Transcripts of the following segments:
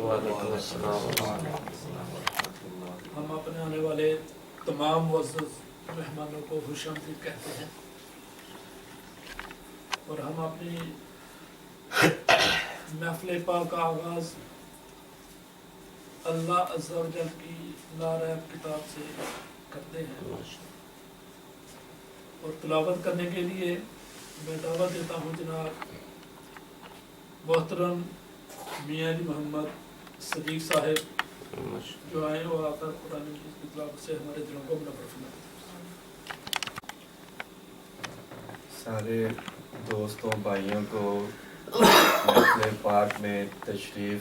وعلیکم السلام۔ ہم اپنے آنے والے تمام معزز مہمانوں کو خوش آمدید کہتے ہیں اور ہم اپنی محفل پاک کا آغاز اللہ عز و جل کی ناریب کتاب سے کرتے ہیں اور تلاوت کرنے کے لیے میں دعوت دیتا ہوں جناب محترم میاں علی محمد صدیق صاحب جو آئے وہ آ کر قرآن مجید کی تلاوت سے ہمارے دلوں کو منور فرمائیں۔ سارے دوستوں بھائیوں کو محفل پاک میں تشریف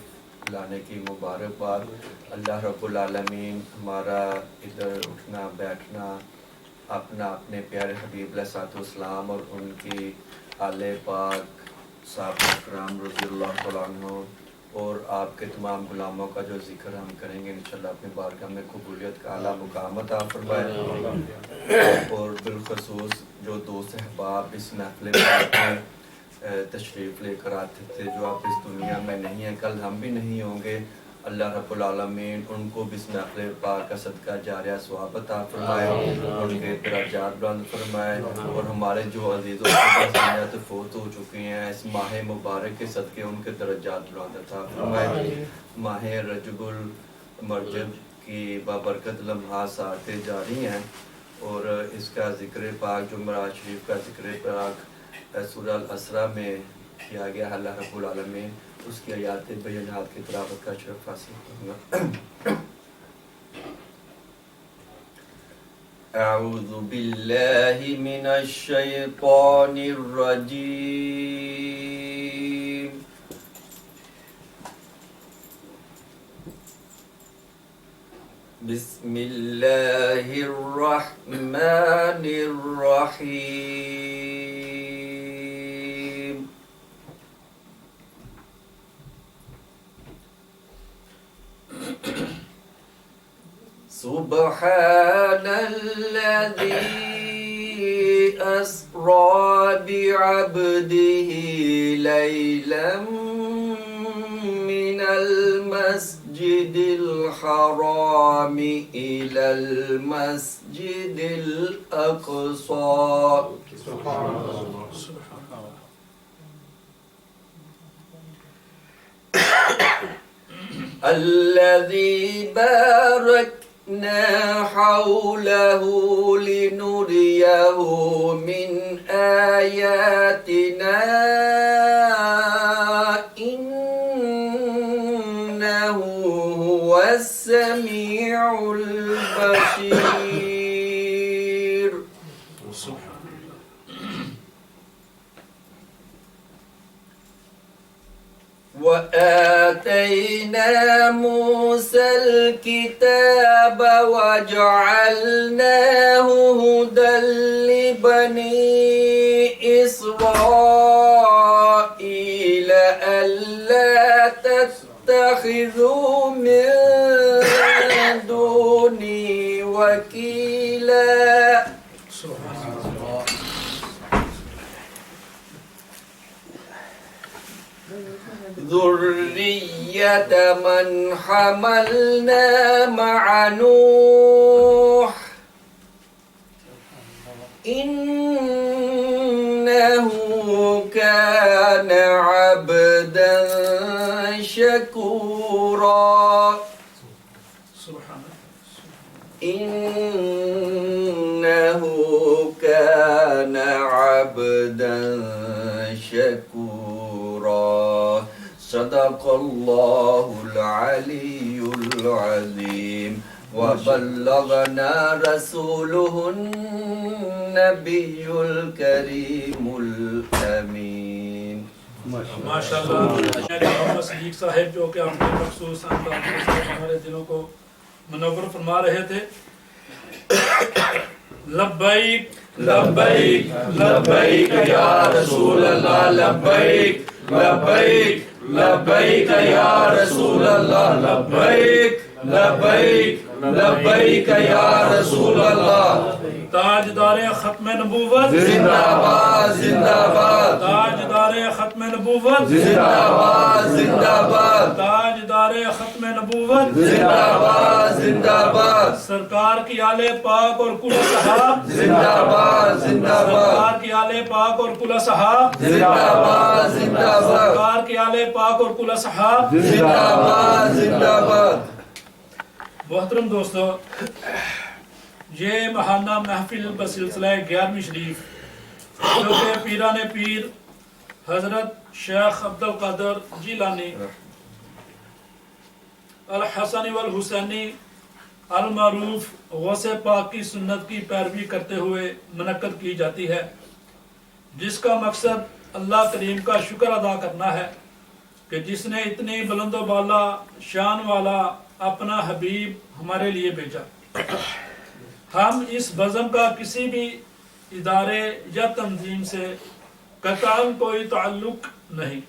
لانے کی مبارکباد۔ اللہ رب العالمین ہمارا ادھر اٹھنا بیٹھنا اپنے پیارے حبیب علیہ السلام اور ان کی آل پاک صحابہ کرام رضی اللہ تعالیٰ عنہ اور آپ کے تمام غلاموں کا جو ذکر ہم کریں گے انشاءاللہ اپنی بارگاہ میں قبولیت کا اعلیٰ مقام عطا فرمائے، اور بالخصوص جو دوست احباب اس محفل پاک میں تشریف لے کر آتے تھے جو آپ اس دنیا میں نہیں ہیں، کل ہم بھی نہیں ہوں گے، اللہ رب العالمین ان کو بھی اس محفل پاک کا صدقہ جاریہ ثواب عطا فرمائے، ان کے درجات بلند فرمائے، اور ہمارے جو عزیز و دنیا سے فوت ہو چکے ہیں اس ماہ مبارک کے صدقے ان کے درجات بلند عطا فرمائے۔ ماہ رجب المرجب کی بابرکت لمحات آتے جاری ہیں اور اس کا ذکر پاک جمعرات شریف کا ذکر پاک سورہ الاسراء میں کیا گیا، اللہ رب العالمین اس کی آیات بینات کی تلاوت کا شرف حاصل کروں گا۔ اعوذ باللہ من الشیطان الرجیم، بسم اللہ الرحمن الرحیم۔ سبحان الذي أسرى بعبده ليلا من المسجد الحرام إلى المسجد الأقصى الذي باركنا حوله لنريه من آياتنا إنه هو السميع البصير۔ وآتينا موسى الكتاب وجعلناه هدى لبني إسرائيل ألا تتخذوا من دوني وكيلا۔ ذرية من حملنا مع نوح إنه كان عبدا شكورا۔ إنه كان عبدا شكورا۔ صدق الله العلي العظيم وبلغنا رسوله النبي الكريم الأمين۔ ماشاءاللہ محمد صدیق صاحب جو کہ اپنے مخصوص انداز سے ہمارے دلوں کو منور فرما رہے تھے۔ لبیک لبیک لبیک یا رسول اللہ، لبیک لبیک لبیک یا رسول اللہ، لبیک لبیک لبیک یا رسول اللہ۔ تاجدار ختم نبوت زندہ باد زندہ باد، تاجدار ختم نبوت نبوت زندہ باد زندہ باد، تاجدار ختم نبوت زندہ باد زندہ باد، سرکار کی آل پاک اور کل صحاب زندہ باد زندہ باد، سرکار کی آل پاک اور کل صحاب زندہ باد زندہ باد، سرکار کی آل پاک اور کل صحاب زندہ باد زندہ باد۔ محترم دوستو، یہ ماہانہ محفل بسلسلہ 11ویں شریف جو کہ پیران پیر حضرت شیخ عبد القادر جیلانی الحسنی والحسینی المعروف غوث پاک کی سنت کی پیروی کرتے ہوئے منعقد کی جاتی ہے، جس کا مقصد اللہ کریم کا شکر ادا کرنا ہے کہ جس نے اتنی بلند و بالا شان والا اپنا حبیب ہمارے لیے بھیجا۔ ہم اس بزم کا کسی بھی ادارے یا تنظیم سے قطعاً کوئی تعلق نہیں،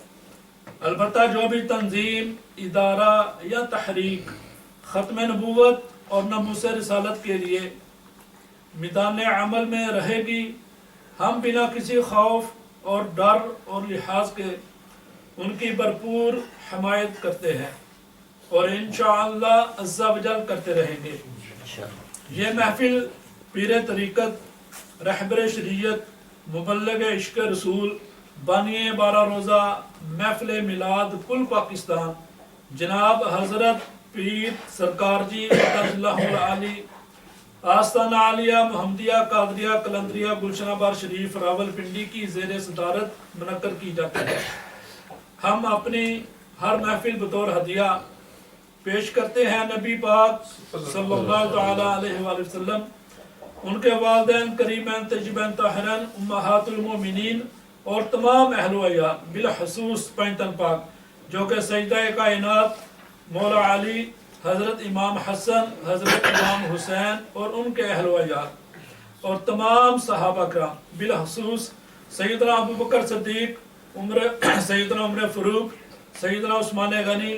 البتہ جو بھی تنظیم، ادارہ یا تحریک ختم نبوت اور ناموس رسالت کے لیے میدان عمل میں رہے گی، ہم بنا کسی خوف اور ڈر اور لحاظ کے ان کی بھرپور حمایت کرتے ہیں اور انشاءاللہ عز و جل کرتے رہیں گے۔ یہ محفل پیر طریقت، رہبر شریعت، مبلغ عشق رسول، بانی 12 روزہ محفل میلاد کل پاکستان جناب حضرت پیر سرکار جی اللہ العالی آستانہ عالیہ محمدیہ قادریہ قلندریہ گلشن آباد شریف راول پنڈی کی زیر صدارت منعقد کی جاتی ہے۔ ہم اپنی ہر محفل بطور ہدیہ پیش کرتے ہیں نبی پاک صلی اللہ تعالی علیہ وآلہ وسلم، ان کے والدین کریمین طیبین طاہرین امہات المومنین اور تمام اہل و عیال، بالخصوص پنجتن پاک جو کہ سجدہ کائنات مولا علی، حضرت امام حسن، حضرت امام حسین اور ان کے اہل و عیال اور تمام صحابہ کرام، بالخصوص سیدنا ابو بکر صدیق، سیدنا عمر فاروق، سیدنا عثمان غنی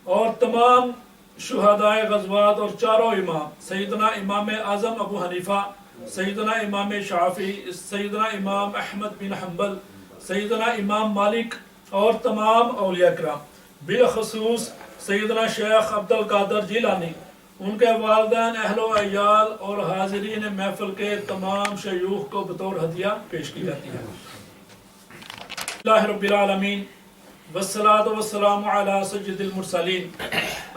اور تمام شہدائے غزوات اور چاروں امام، سیدنا امام اعظم ابو حنیفہ، سیدنا امام شافعی، سیدنا امام احمد بن حنبل، سیدنا امام مالک اور تمام اولیاء کرام، بالخصوص سیدنا شیخ عبد القادر جیلانی، ان کے والدین، اہل و عیال اور حاضرین محفل کے تمام شیوخ کو بطور ہدیہ پیش کی جاتی ہے۔ اللہ رب العالمین والصلاة والسلام على سید المرسلین،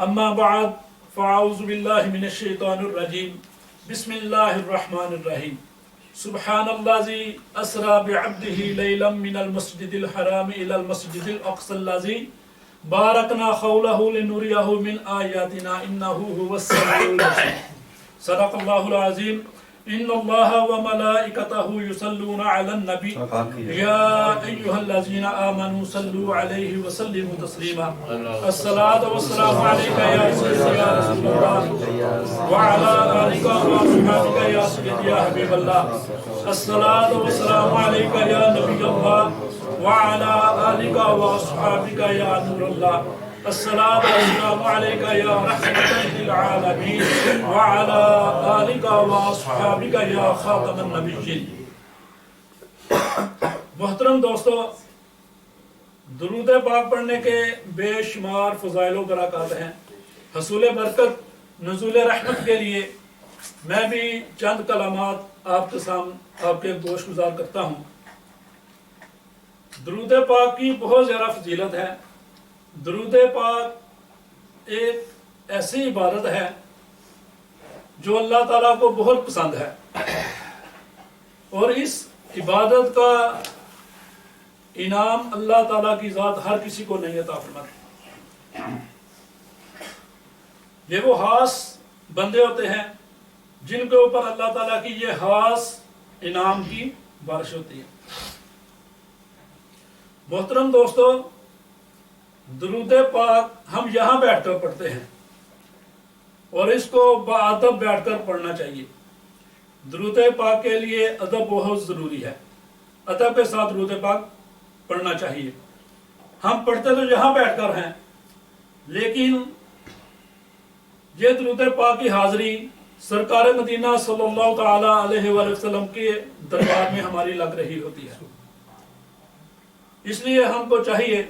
اما بعد فاعوذ باللہ من الشیطان الرجیم، بسم اللہ الرحمن الرحیم، سبحان الذی اسری بعبدہ لیلا من المسجد الحرام الى المسجد الاقصى الذی بارکنا حولہ لنریہ من آیاتنا انہ هو السمیع البصیر۔ صدق اللہ العظیم۔ ان اللہ وملائکتہ یصلون علی النبی یا ایہا الذین آمنوا صلوا علیہ وسلموا تسلیما۔ الصلاة والسلام علیک یا رسول اللہ وعلی آلک واصحابک یا سیدی یا حبیب اللہ۔ الصلاة والسلام علیک یا نبی اللہ وعلی آلک واصحابک یا نور اللہ۔ الصلاة والسلام علیک یا رحمة للعالمین وعلی آلک واصحابک یا خاتم النبیین۔ محترم دوستو، درود پاک پڑھنے کے بے شمار فضائل و برکات ہیں۔ حصول برکت، نزول رحمت کے لیے میں بھی چند کلمات آپ کے گوش گزار کرتا ہوں۔ درود پاک کی بہت زیادہ فضیلت ہے۔ درود پاک ایک ایسی عبادت ہے جو اللہ تعالیٰ کو بہت پسند ہے، اور اس عبادت کا انعام اللہ تعالیٰ کی ذات ہر کسی کو نہیں عطا فرماتی۔ یہ وہ خاص بندے ہوتے ہیں جن کے اوپر اللہ تعالیٰ کی یہ خاص انعام کی بارش ہوتی ہے۔ محترم دوستو، درود پاک ہم یہاں بیٹھ کر پڑھتے ہیں اور اس کو باادب بیٹھ کر پڑھنا چاہیے۔ درود پاک کے لیے ادب بہت ضروری ہے، ادب کے ساتھ درود پاک پڑھنا چاہیے۔ ہم پڑھتے تو یہاں بیٹھ کر ہیں، لیکن یہ درود پاک کی حاضری سرکار مدینہ صلی اللہ تعالی علیہ وآلہ وسلم کے دربار میں ہماری لگ رہی ہوتی ہے۔ اس لیے ہم کو چاہیے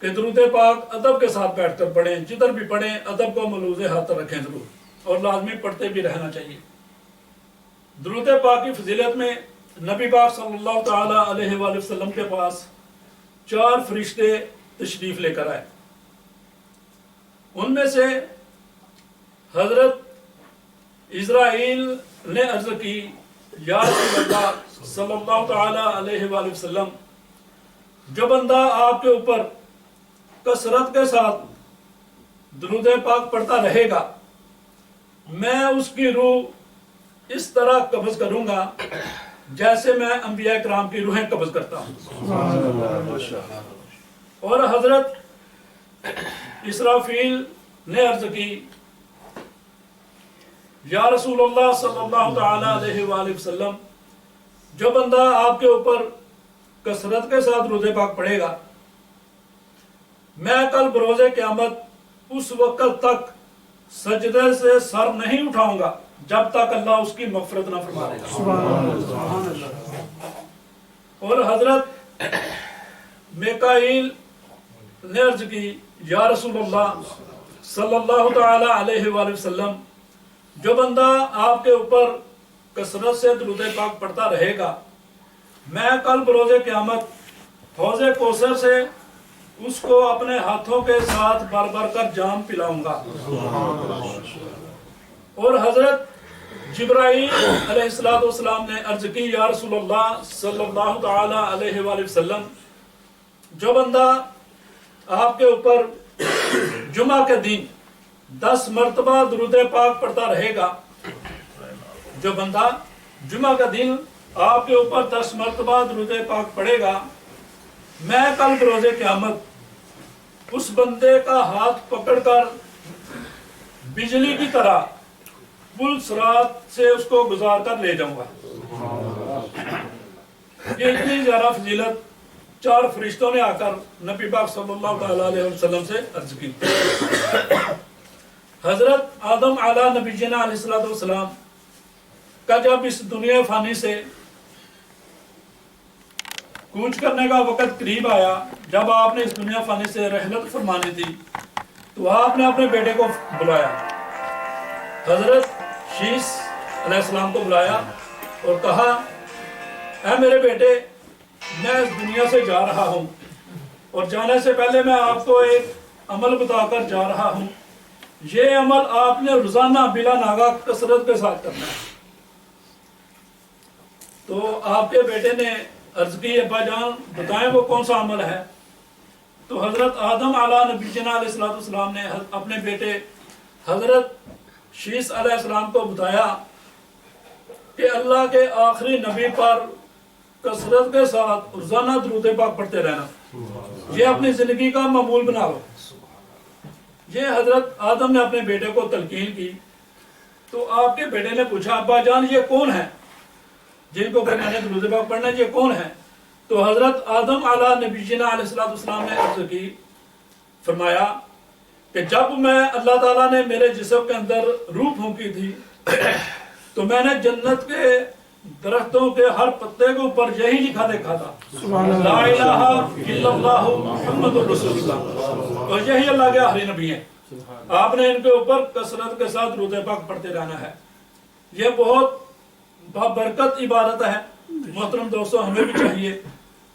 کہ درود پاک ادب کے ساتھ بیٹھ کر پڑھیں، جدھر بھی پڑھیں ادب کو ملوز ہاتھ رکھیں ضرور، اور لازمی پڑھتے بھی رہنا چاہیے۔ درود پاک کی فضیلت میں نبی پاک صلی اللہ تعالی علیہ وآلہ وسلم کے پاس 4 فرشتے تشریف لے کر آئے۔ ان میں سے حضرت اسرائیل نے عرض کی، یا رسول اللہ صلی اللہ تعالی علیہ وآلہ وسلم، جو بندہ آپ کے اوپر کثرت کے ساتھ درود پاک پڑھتا رہے گا، میں اس کی روح اس طرح قبض کروں گا جیسے میں انبیاء کرام کی روحیں قبض کرتا ہوں۔ اور حضرت اسرافیل نے عرض کی، یا رسول اللہ صلی اللہ تعالی علیہ وآلہ وسلم، جو بندہ آپ کے اوپر کثرت کے ساتھ درود پاک پڑھے گا، میں کل بروز قیامت اس وقت تک سجدے سے سر نہیں اٹھاؤں گا جب تک اللہ اس کی مغفرت نہ فرما دے گا۔ اور حضرت میکائیل نے عرض کی، یا رسول اللہ صلی اللہ تعالی علیہ وآلہ وسلم، جو بندہ آپ کے اوپر کثرت سے درود پاک پڑھتا رہے گا، میں کل بروز قیامت حوض کوثر سے اس کو اپنے ہاتھوں کے ساتھ بھر بھر کر جام پلاؤں گا۔ اور حضرت جبرائیل علیہ السلام نے عرض کی، یا رسول اللہ صلی اللہ تعالی علیہ وآلہ وسلم، جو بندہ آپ کے اوپر جمعہ کے دن 10 مرتبہ درود پاک پڑھتا رہے گا، جو بندہ جمعہ کا دن آپ کے اوپر 10 مرتبہ درود پاک پڑھے گا، میں کل بروز قیامت اس بندے کا ہاتھ پکڑ کر بجلی کی طرح پل صراط سے اس کو گزار کر لے جاؤں گا۔ یہ اتنی زیادہ فضیلت 4 فرشتوں نے آ کر نبی پاک صلی اللہ تعالی علیہ وسلم سے عرض کی۔ حضرت آدم علیہ نبینا علیہ السلام کا جب اس دنیا فانی سے کوچ کرنے کا وقت قریب آیا، جب آپ نے اس دنیا فانی سے رحلت فرمانی تھی، تو آپ نے اپنے بیٹے کو بلایا، حضرت شیس علیہ السلام کو بلایا اور کہا، اے میرے بیٹے، میں اس دنیا سے جا رہا ہوں، اور جانے سے پہلے میں آپ کو ایک عمل بتا کر جا رہا ہوں، یہ عمل آپ نے روزانہ بلا ناغہ کثرت کے ساتھ کرنا ہے۔ تو آپ کے بیٹے نے عرض کی، ابا جان بتائیں وہ کون سا عمل ہے؟ تو حضرت آدم علیہ نبینا علیہ السلام نے اپنے بیٹے حضرت شیس علیہ السلام کو بتایا کہ اللہ کے آخری نبی پر کثرت کے ساتھ روزانہ درود پاک پڑھتے رہنا، یہ اپنی زندگی کا معمول بنا لو۔ یہ حضرت آدم نے اپنے بیٹے کو تلقین کی۔ تو آپ کے بیٹے نے پوچھا، ابا جان یہ کون ہے جن کو میں نے درود پاک پڑھنا ہے، یہ کون ہے؟ تو حضرت آدم علیہ نبینا علیہ السلام نے عرض کی، فرمایا کہ جب میں اللہ تعالیٰ نے میرے جسم کے اندر روح پھونکی تھی تو میں نے جنت کے درختوں کے ہر پتے کے اوپر یہی لکھا دیکھا تھا، لا الہ الا اللہ محمد رسول اللہ، اور یہی اللہ کے آخری نبی ہیں۔ آپ نے ان کے اوپر کثرت کے ساتھ درود پاک پڑھتے رہنا ہے۔ یہ بہت برکت عبادت ہے۔ محترم دوستو، ہمیں بھی چاہیے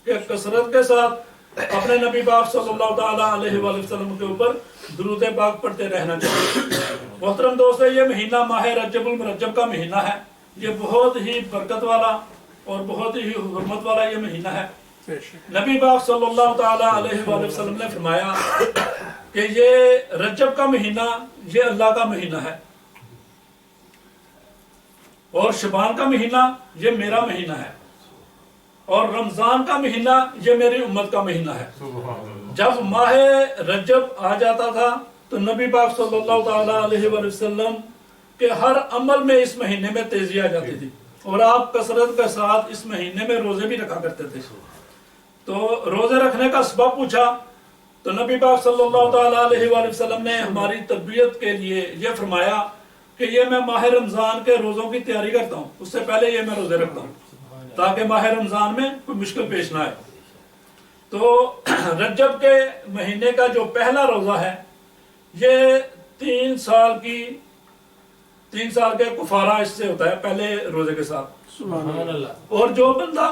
کہ کثرت کے ساتھ اپنے نبی پاک صلی اللہ تعالی علیہ وآلہ وسلم کے اوپر درود پاک پڑھتے رہنا چاہیے۔ محترم دوستو، یہ مہینہ ماہ رجب المرجب کا مہینہ ہے۔ یہ بہت ہی برکت والا اور بہت ہی حرمت والا یہ مہینہ ہے۔ نبی پاک صلی اللہ تعالی علیہ وآلہ وسلم نے فرمایا کہ یہ رجب کا مہینہ یہ اللہ کا مہینہ ہے، اور شعبان کا مہینہ یہ میرا مہینہ ہے، اور رمضان کا مہینہ یہ میری امت کا مہینہ ہے۔ جب ماہ رجب آ جاتا تھا تو نبی پاک صلی اللہ تعالی علیہ وآلہ وسلم کے ہر عمل میں اس مہینے میں تیزی آ جاتی تھی، اور آپ کثرت کے ساتھ اس مہینے میں روزے بھی رکھا کرتے تھے۔ تو روزے رکھنے کا سبب پوچھا تو نبی پاک صلی اللہ تعالی علیہ وآلہ وسلم نے ہماری تربیت کے لیے یہ فرمایا کہ یہ میں ماہ رمضان کے روزوں کی تیاری کرتا ہوں، اس سے پہلے یہ میں روزے رکھتا ہوں تاکہ ماہ رمضان میں کوئی مشکل پیش نہ آئے۔ تو رجب کے مہینے کا جو پہلا روزہ ہے یہ 3 سال کے کفارہ اس سے ہوتا ہے پہلے روزے کے ساتھ۔ سبحان اللہ۔ اور جو بندہ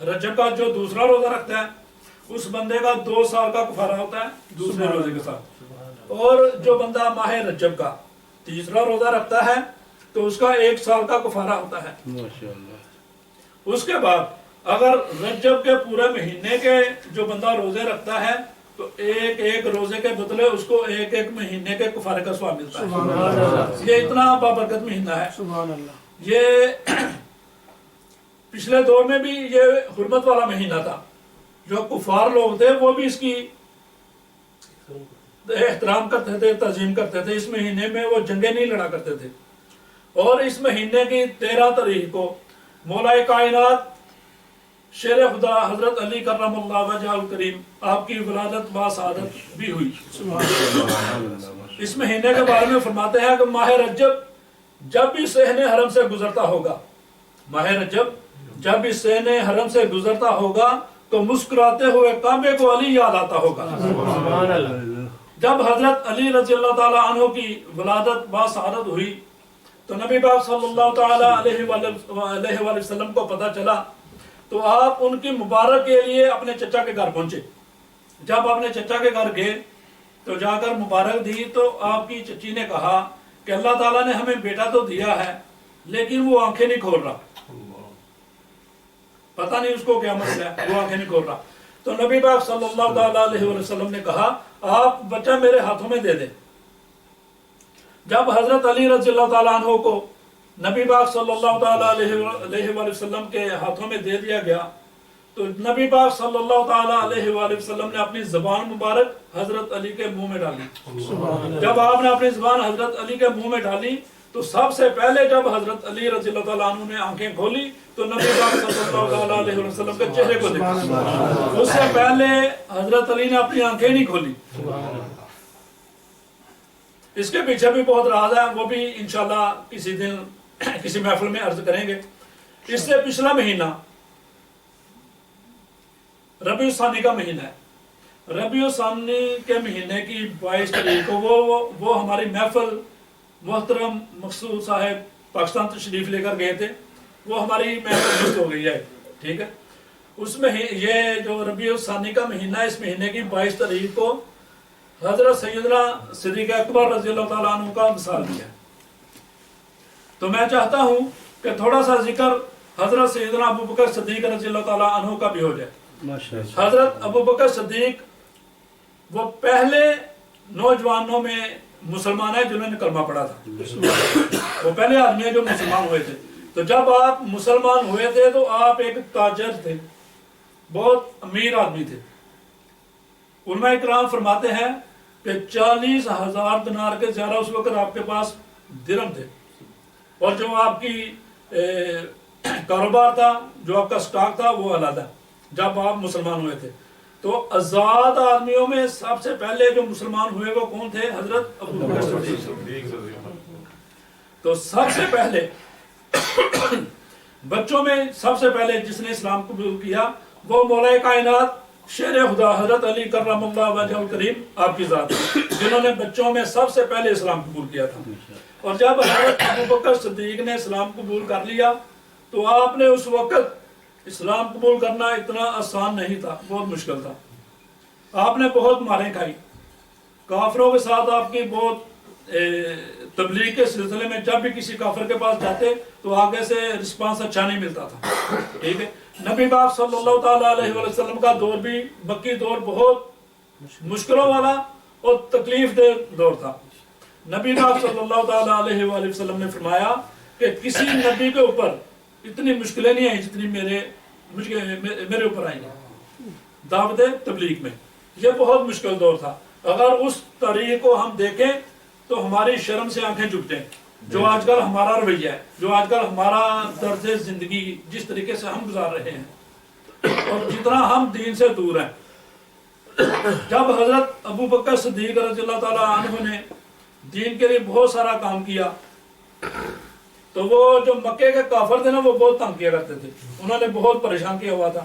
رجب کا جو دوسرا روزہ رکھتا ہے اس بندے کا 2 سال کا کفارہ ہوتا ہے دوسرے روزے کے ساتھ۔ اور جو بندہ ماہ رجب کا تیسرا روزہ رکھتا ہے تو اس کا 1 سال کا کفارہ ہوتا ہے۔ ماشاءاللہ۔ اس کے بعد اگر رجب کے پورے مہینے کے جو بندہ روزے رکھتا ہے تو ایک روزے کے بدلے اس کو 1 مہینے کے کفارے کا ثواب ملتا ہے۔ یہ اتنا بابرکت مہینہ ہے۔ سبحان اللہ۔ یہ پچھلے دور میں بھی یہ حرمت والا مہینہ تھا، جو کفار لوگ تھے وہ بھی اس کی احترام کرتے تھے، تعظیم کرتے تھے۔ اس مہینے میں وہ جنگیں نہیں لڑا کرتے تھے۔ اور اس مہینے کی 13 تاریخ کو مولا کائنات شیر خدا حضرت علی کرم اللہ وجہ الکریم آپ کی ولادت باسعادت بھی ہوئی۔ اس مہینے کے بارے میں فرماتے ہیں کہ ماہ رجب جب بھی صحن حرم سے گزرتا ہوگا، ماہ رجب جب بھی صحن حرم سے گزرتا ہوگا تو مسکراتے ہوئے کعبے کو علی یاد آتا ہوگا۔ سبحان اللہ۔ جب حضرت علی رضی اللہ تعالیٰ عنہ کی ولادت باسعادت ہوئی تو نبی پاک صلی اللہ تعالیٰ علیہ وآلہ وسلم کو پتہ چلا تو آپ ان کی مبارک کے لیے اپنے چچا کے گھر پہنچے۔ جب اپنے چچا کے گھر گئے تو جا کر مبارک دی تو آپ کی چچی نے کہا کہ اللہ تعالیٰ نے ہمیں بیٹا تو دیا ہے لیکن وہ آنکھیں نہیں کھول رہا، پتہ نہیں اس کو کیا مسئلہ ہے، وہ آنکھیں نہیں کھول رہا۔ تو نبی پاک صلی اللہ تعالیٰ علیہ وسلم نے کہا آپ بچہ میرے ہاتھوں میں دے دیں۔ جب حضرت علی رضی اللہ تعالیٰ عنہ کو نبی پاک صلی اللہ تعالیٰ علیہ وسلم کے ہاتھوں میں دے دیا گیا تو نبی پاک صلی اللہ تعالیٰ علیہ وسلم نے اپنی زبان مبارک حضرت علی کے منہ میں ڈالی۔ جب آپ نے اپنی زبان حضرت علی کے منہ میں ڈالی تو سب سے پہلے جب حضرت علی رضی اللہ تعالیٰ عنہ نے آنکھیں کھولی تو نبی پاک صلی اللہ تعالیٰ علیہ وسلم کے چہرے کو دیکھا۔ اس سے پہلے حضرت علی نے اپنی آنکھیں نہیں کھولی۔ اس کے پیچھے بھی بہت راز ہے، وہ بھی انشاءاللہ کسی دن کسی محفل میں عرض کریں گے۔ اس سے پچھلا مہینہ ربیع الثانی کا مہینہ ہے۔ ربیع الثانی کے مہینے کی 22 تاریخ کو وہ ہماری محفل محترم مقصود صاحب پاکستان تشریف لے کر گئے تھے، وہ ہماری محفل مست ہو گئی ہے، ٹھیک ہے۔ اس میں یہ جو ربیع الثانی کا مہینہ ہے، اس مہینے کی 22 تاریخ کو حضرت سیدنا صدیق اکبر رضی اللہ تعالیٰ عنہ کا وصال کیا۔ تو میں چاہتا ہوں کہ تھوڑا سا ذکر حضرت سیدنا ابو بکر صدیق رضی اللہ تعالیٰ عنہ کا بھی ہو جائے۔ حضرت ابو بکر صدیق وہ پہلے نوجوانوں میں مسلمان ہے جنہوں نے کلمہ پڑھا تھا، وہ پہلے آدمی ہیں جو مسلمان ہوئے تھے۔ تو جب آپ مسلمان ہوئے تھے تو آپ ایک تاجر تھے، بہت امیر آدمی تھے۔ علماء اکرام فرماتے ہیں کہ 40,000 دینار کے زیادہ اس وقت آپ کے پاس درہم تھے، اور جو آپ کی کاروبار تھا، جو آپ کا سٹاک تھا وہ علیحدہ جب آپ مسلمان ہوئے تھے۔ تو آزاد آدمیوں میں سب سے پہلے جو مسلمان ہوئے وہ کون تھے؟ حضرت ابو بکر صدیق۔ تو سب سے پہلے بچوں میں سب سے پہلے جس نے اسلام قبول کیا وہ مولا کائنات شیر خدا حضرت علی کرم اللہ وجہ الکریم آپ کی ذات ہے، جنہوں نے بچوں میں سب سے پہلے اسلام قبول کیا تھا۔ اور جب حضرت ابو بکر صدیق نے اسلام قبول کر لیا تو آپ نے اس وقت اسلام قبول کرنا اتنا آسان نہیں تھا، بہت مشکل تھا۔ آپ نے بہت ماریں کھائی، کافروں کے ساتھ آپ کی بہت تبلیغ کے سلسلے میں جب بھی کسی کافر کے پاس جاتے تو آگے سے رسپانس اچھا نہیں ملتا تھا، ٹھیک ہے۔ نبی پاک صلی اللہ تعالیٰ علیہ وسلم کا دور بھی مکی دور بہت مشکلوں والا اور تکلیف دہ دور تھا۔ نبی پاک صلی اللہ تعالیٰ علیہ وسلم نے فرمایا کہ کسی نبی کے اوپر اتنی مشکلیں نہیں آئیں جتنی میرے اوپر آئی ہیں دعوت تبلیغ میں۔ یہ بہت مشکل دور تھا۔ اگر اس تاریخ کو ہم دیکھیں تو ہماری شرم سے آنکھیں جھکتے ہیں، جو آج کل ہمارا رویہ ہے، جو آج کل ہمارا طرز زندگی جس طریقے سے ہم گزار رہے ہیں اور جتنا ہم دین سے دور ہیں۔ جب حضرت ابو بکر صدیق رضی اللہ تعالیٰ عنہ نے دین کے لیے بہت سارا کام کیا تو وہ جو مکے کے کافر تھے نا وہ بہت تنگ کیا کرتے تھے، انہوں نے بہت پریشان کیا ہوا تھا۔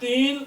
3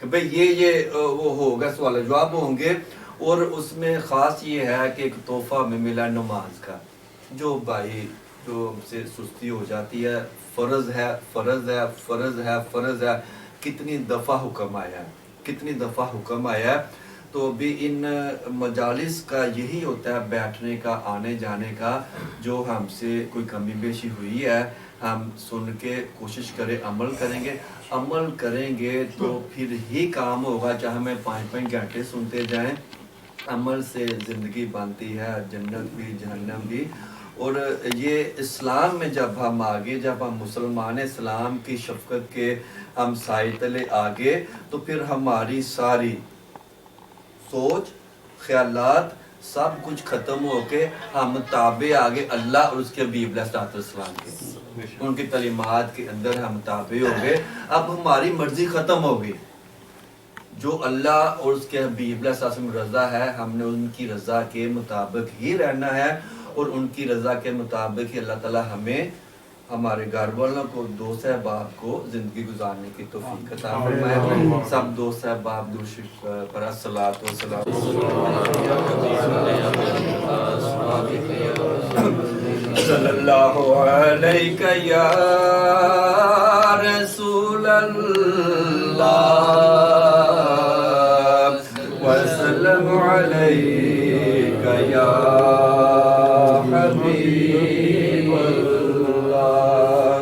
کہ بھئی یہ وہ ہوگا، سوال جواب ہوں گے. اور اس میں خاص یہ ہے کہ ایک تحفہ میں ملا نماز کا. جو بھائی جو سے سستی ہو جاتی ہے، فرض ہے فرض ہے فرض ہے فرض ہے، کتنی دفعہ حکم آیا ہے، کتنی دفعہ حکم آیا ہے. تو بھی ان مجالس کا یہی ہوتا ہے، بیٹھنے کا، آنے جانے کا. جو ہم سے کوئی کمی بیشی ہوئی ہے ہم سن کے کوشش کریں، عمل کریں گے. عمل کریں گے تو پھر ہی کام ہوگا، چاہے ہمیں 5 گھنٹے سنتے جائیں. عمل سے زندگی بنتی ہے، جنت بھی جہنم بھی. اور یہ اسلام میں جب ہم آگے، جب ہم مسلمان اسلام کی شفقت کے ہم سائے تلے آگے، تو پھر ہماری ساری سوچ خیالات سب کچھ ختم ہو کے ہم تابع آگے اللہ اور اس کے حبیب علیہ السلام کے، ان کی تعلیمات کے اندر ہم تابع ہو گئے. اب ہماری مرضی ختم ہو گئی. جو اللہ اور اس کے حبیب علیہ السلام رضا ہے، ہم نے ان کی رضا کے مطابق ہی رہنا ہے. اور ان کی رضا کے مطابق ہی اللہ تعالیٰ ہمیں، ہمارے گھر والوں کو، دوست احباب کو زندگی گزارنے کی توفیق عطا فرمائے. سب دوست احباب درود شریف پر الصلاۃ والسلام صلی اللہ علیہ یا رسول اللہ وسلم علیک یا حبیب اللہ.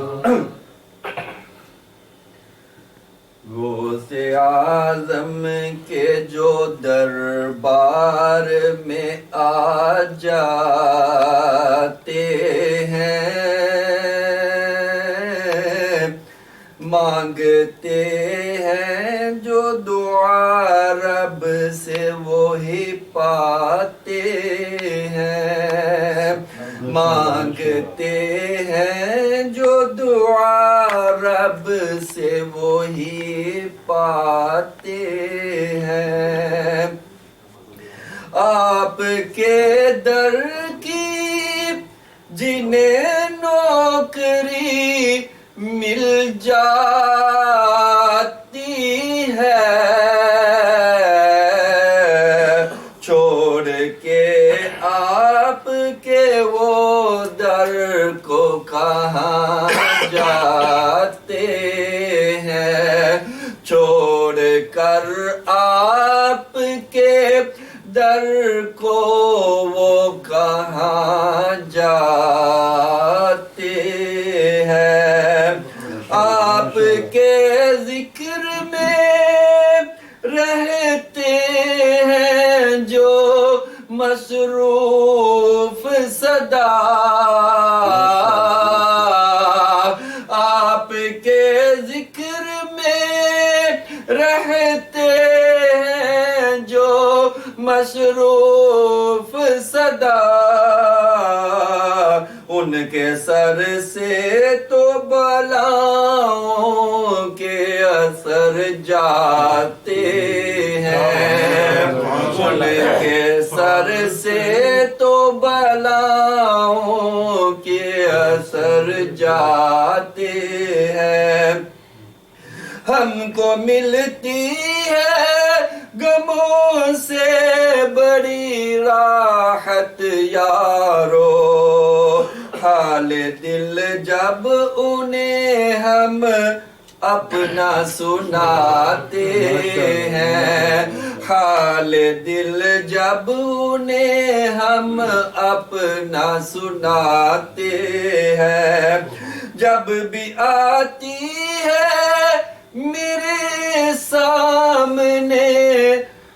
غوث اعظم کے جو دربار میں آ جاتے ہیں، مانگتے ہیں جو دعا رب سے وہی پاتے ہیں. مانگتے ہیں جو دعا رب سے وہی پاتے ہیں. آپ کے در کی جنہیں نوکری مل جاتی ہے، چھوڑ کے آپ کے وہ در کو کہاں جاتے ہیں. چھوڑ کر آپ کے در کو وہ کہاں جاتے ہیں. آپ کے ذکر میں رہتے ہیں جو مصروف سدا، آپ کے ذکر میں رہتے ہیں جو مصروف سدا. ان کے سر سے تو بلاؤں کے اثر جاتے ہیں. ان کے سر سے تو بلاؤں کے اثر جاتے ہیں. ہم کو ملتی ہے غموں سے بڑی راحت یارو، حال دل جب انہیں ہم اپنا سناتے ہیں. حال دل جب انہیں ہم اپنا سناتے ہیں. جب بھی آتی ہے میرے سامنے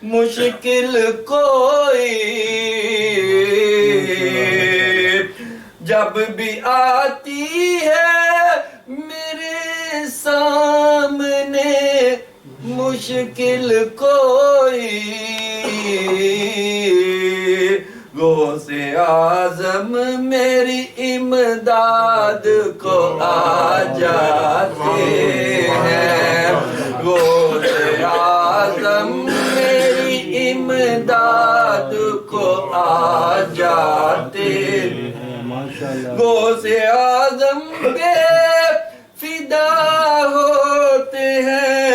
مشکل کوئی، جب بھی آتی ہے میرے سامنے مشکل کوئی، غوث اعظم میری امداد کو آ جاتے ہیں. غوث اعظم میری امداد کو آ جاتے ہیں. غوث اعظم پہ فدا ہوتے ہیں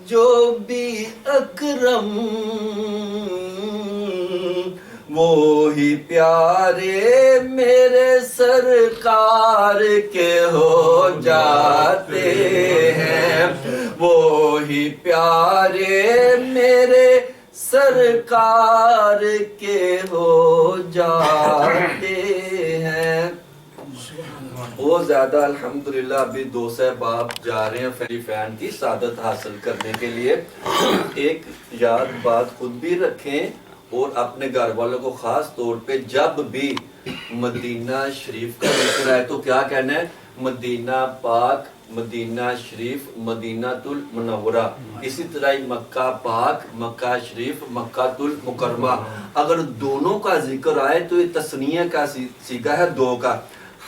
جو بھی ہی پیارے میرے سرکار کے ہو جاتے ہیں، وہی پیارے میرے سرکار کے ہو جاتے ہیں۔ وہ زیادہ الحمدللہ ابھی 2 صاحب جا رہے ہیں فیری فین کی سعادت حاصل کرنے کے لیے۔ ایک یاد بات خود بھی رکھیں اور اپنے گھر والوں کو، خاص طور پہ جب بھی مدینہ شریف کا ذکر ہے تو کیا کہنا ہے؟ مدینہ پاک، مدینہ شریف، مدینہ المنورہ۔ اسی طرح مکہ پاک، مکہ شریف، مکہ المکرمہ۔ اگر دونوں کا ذکر آئے تو یہ تثنیہ کا صیغہ ہے 2 کا،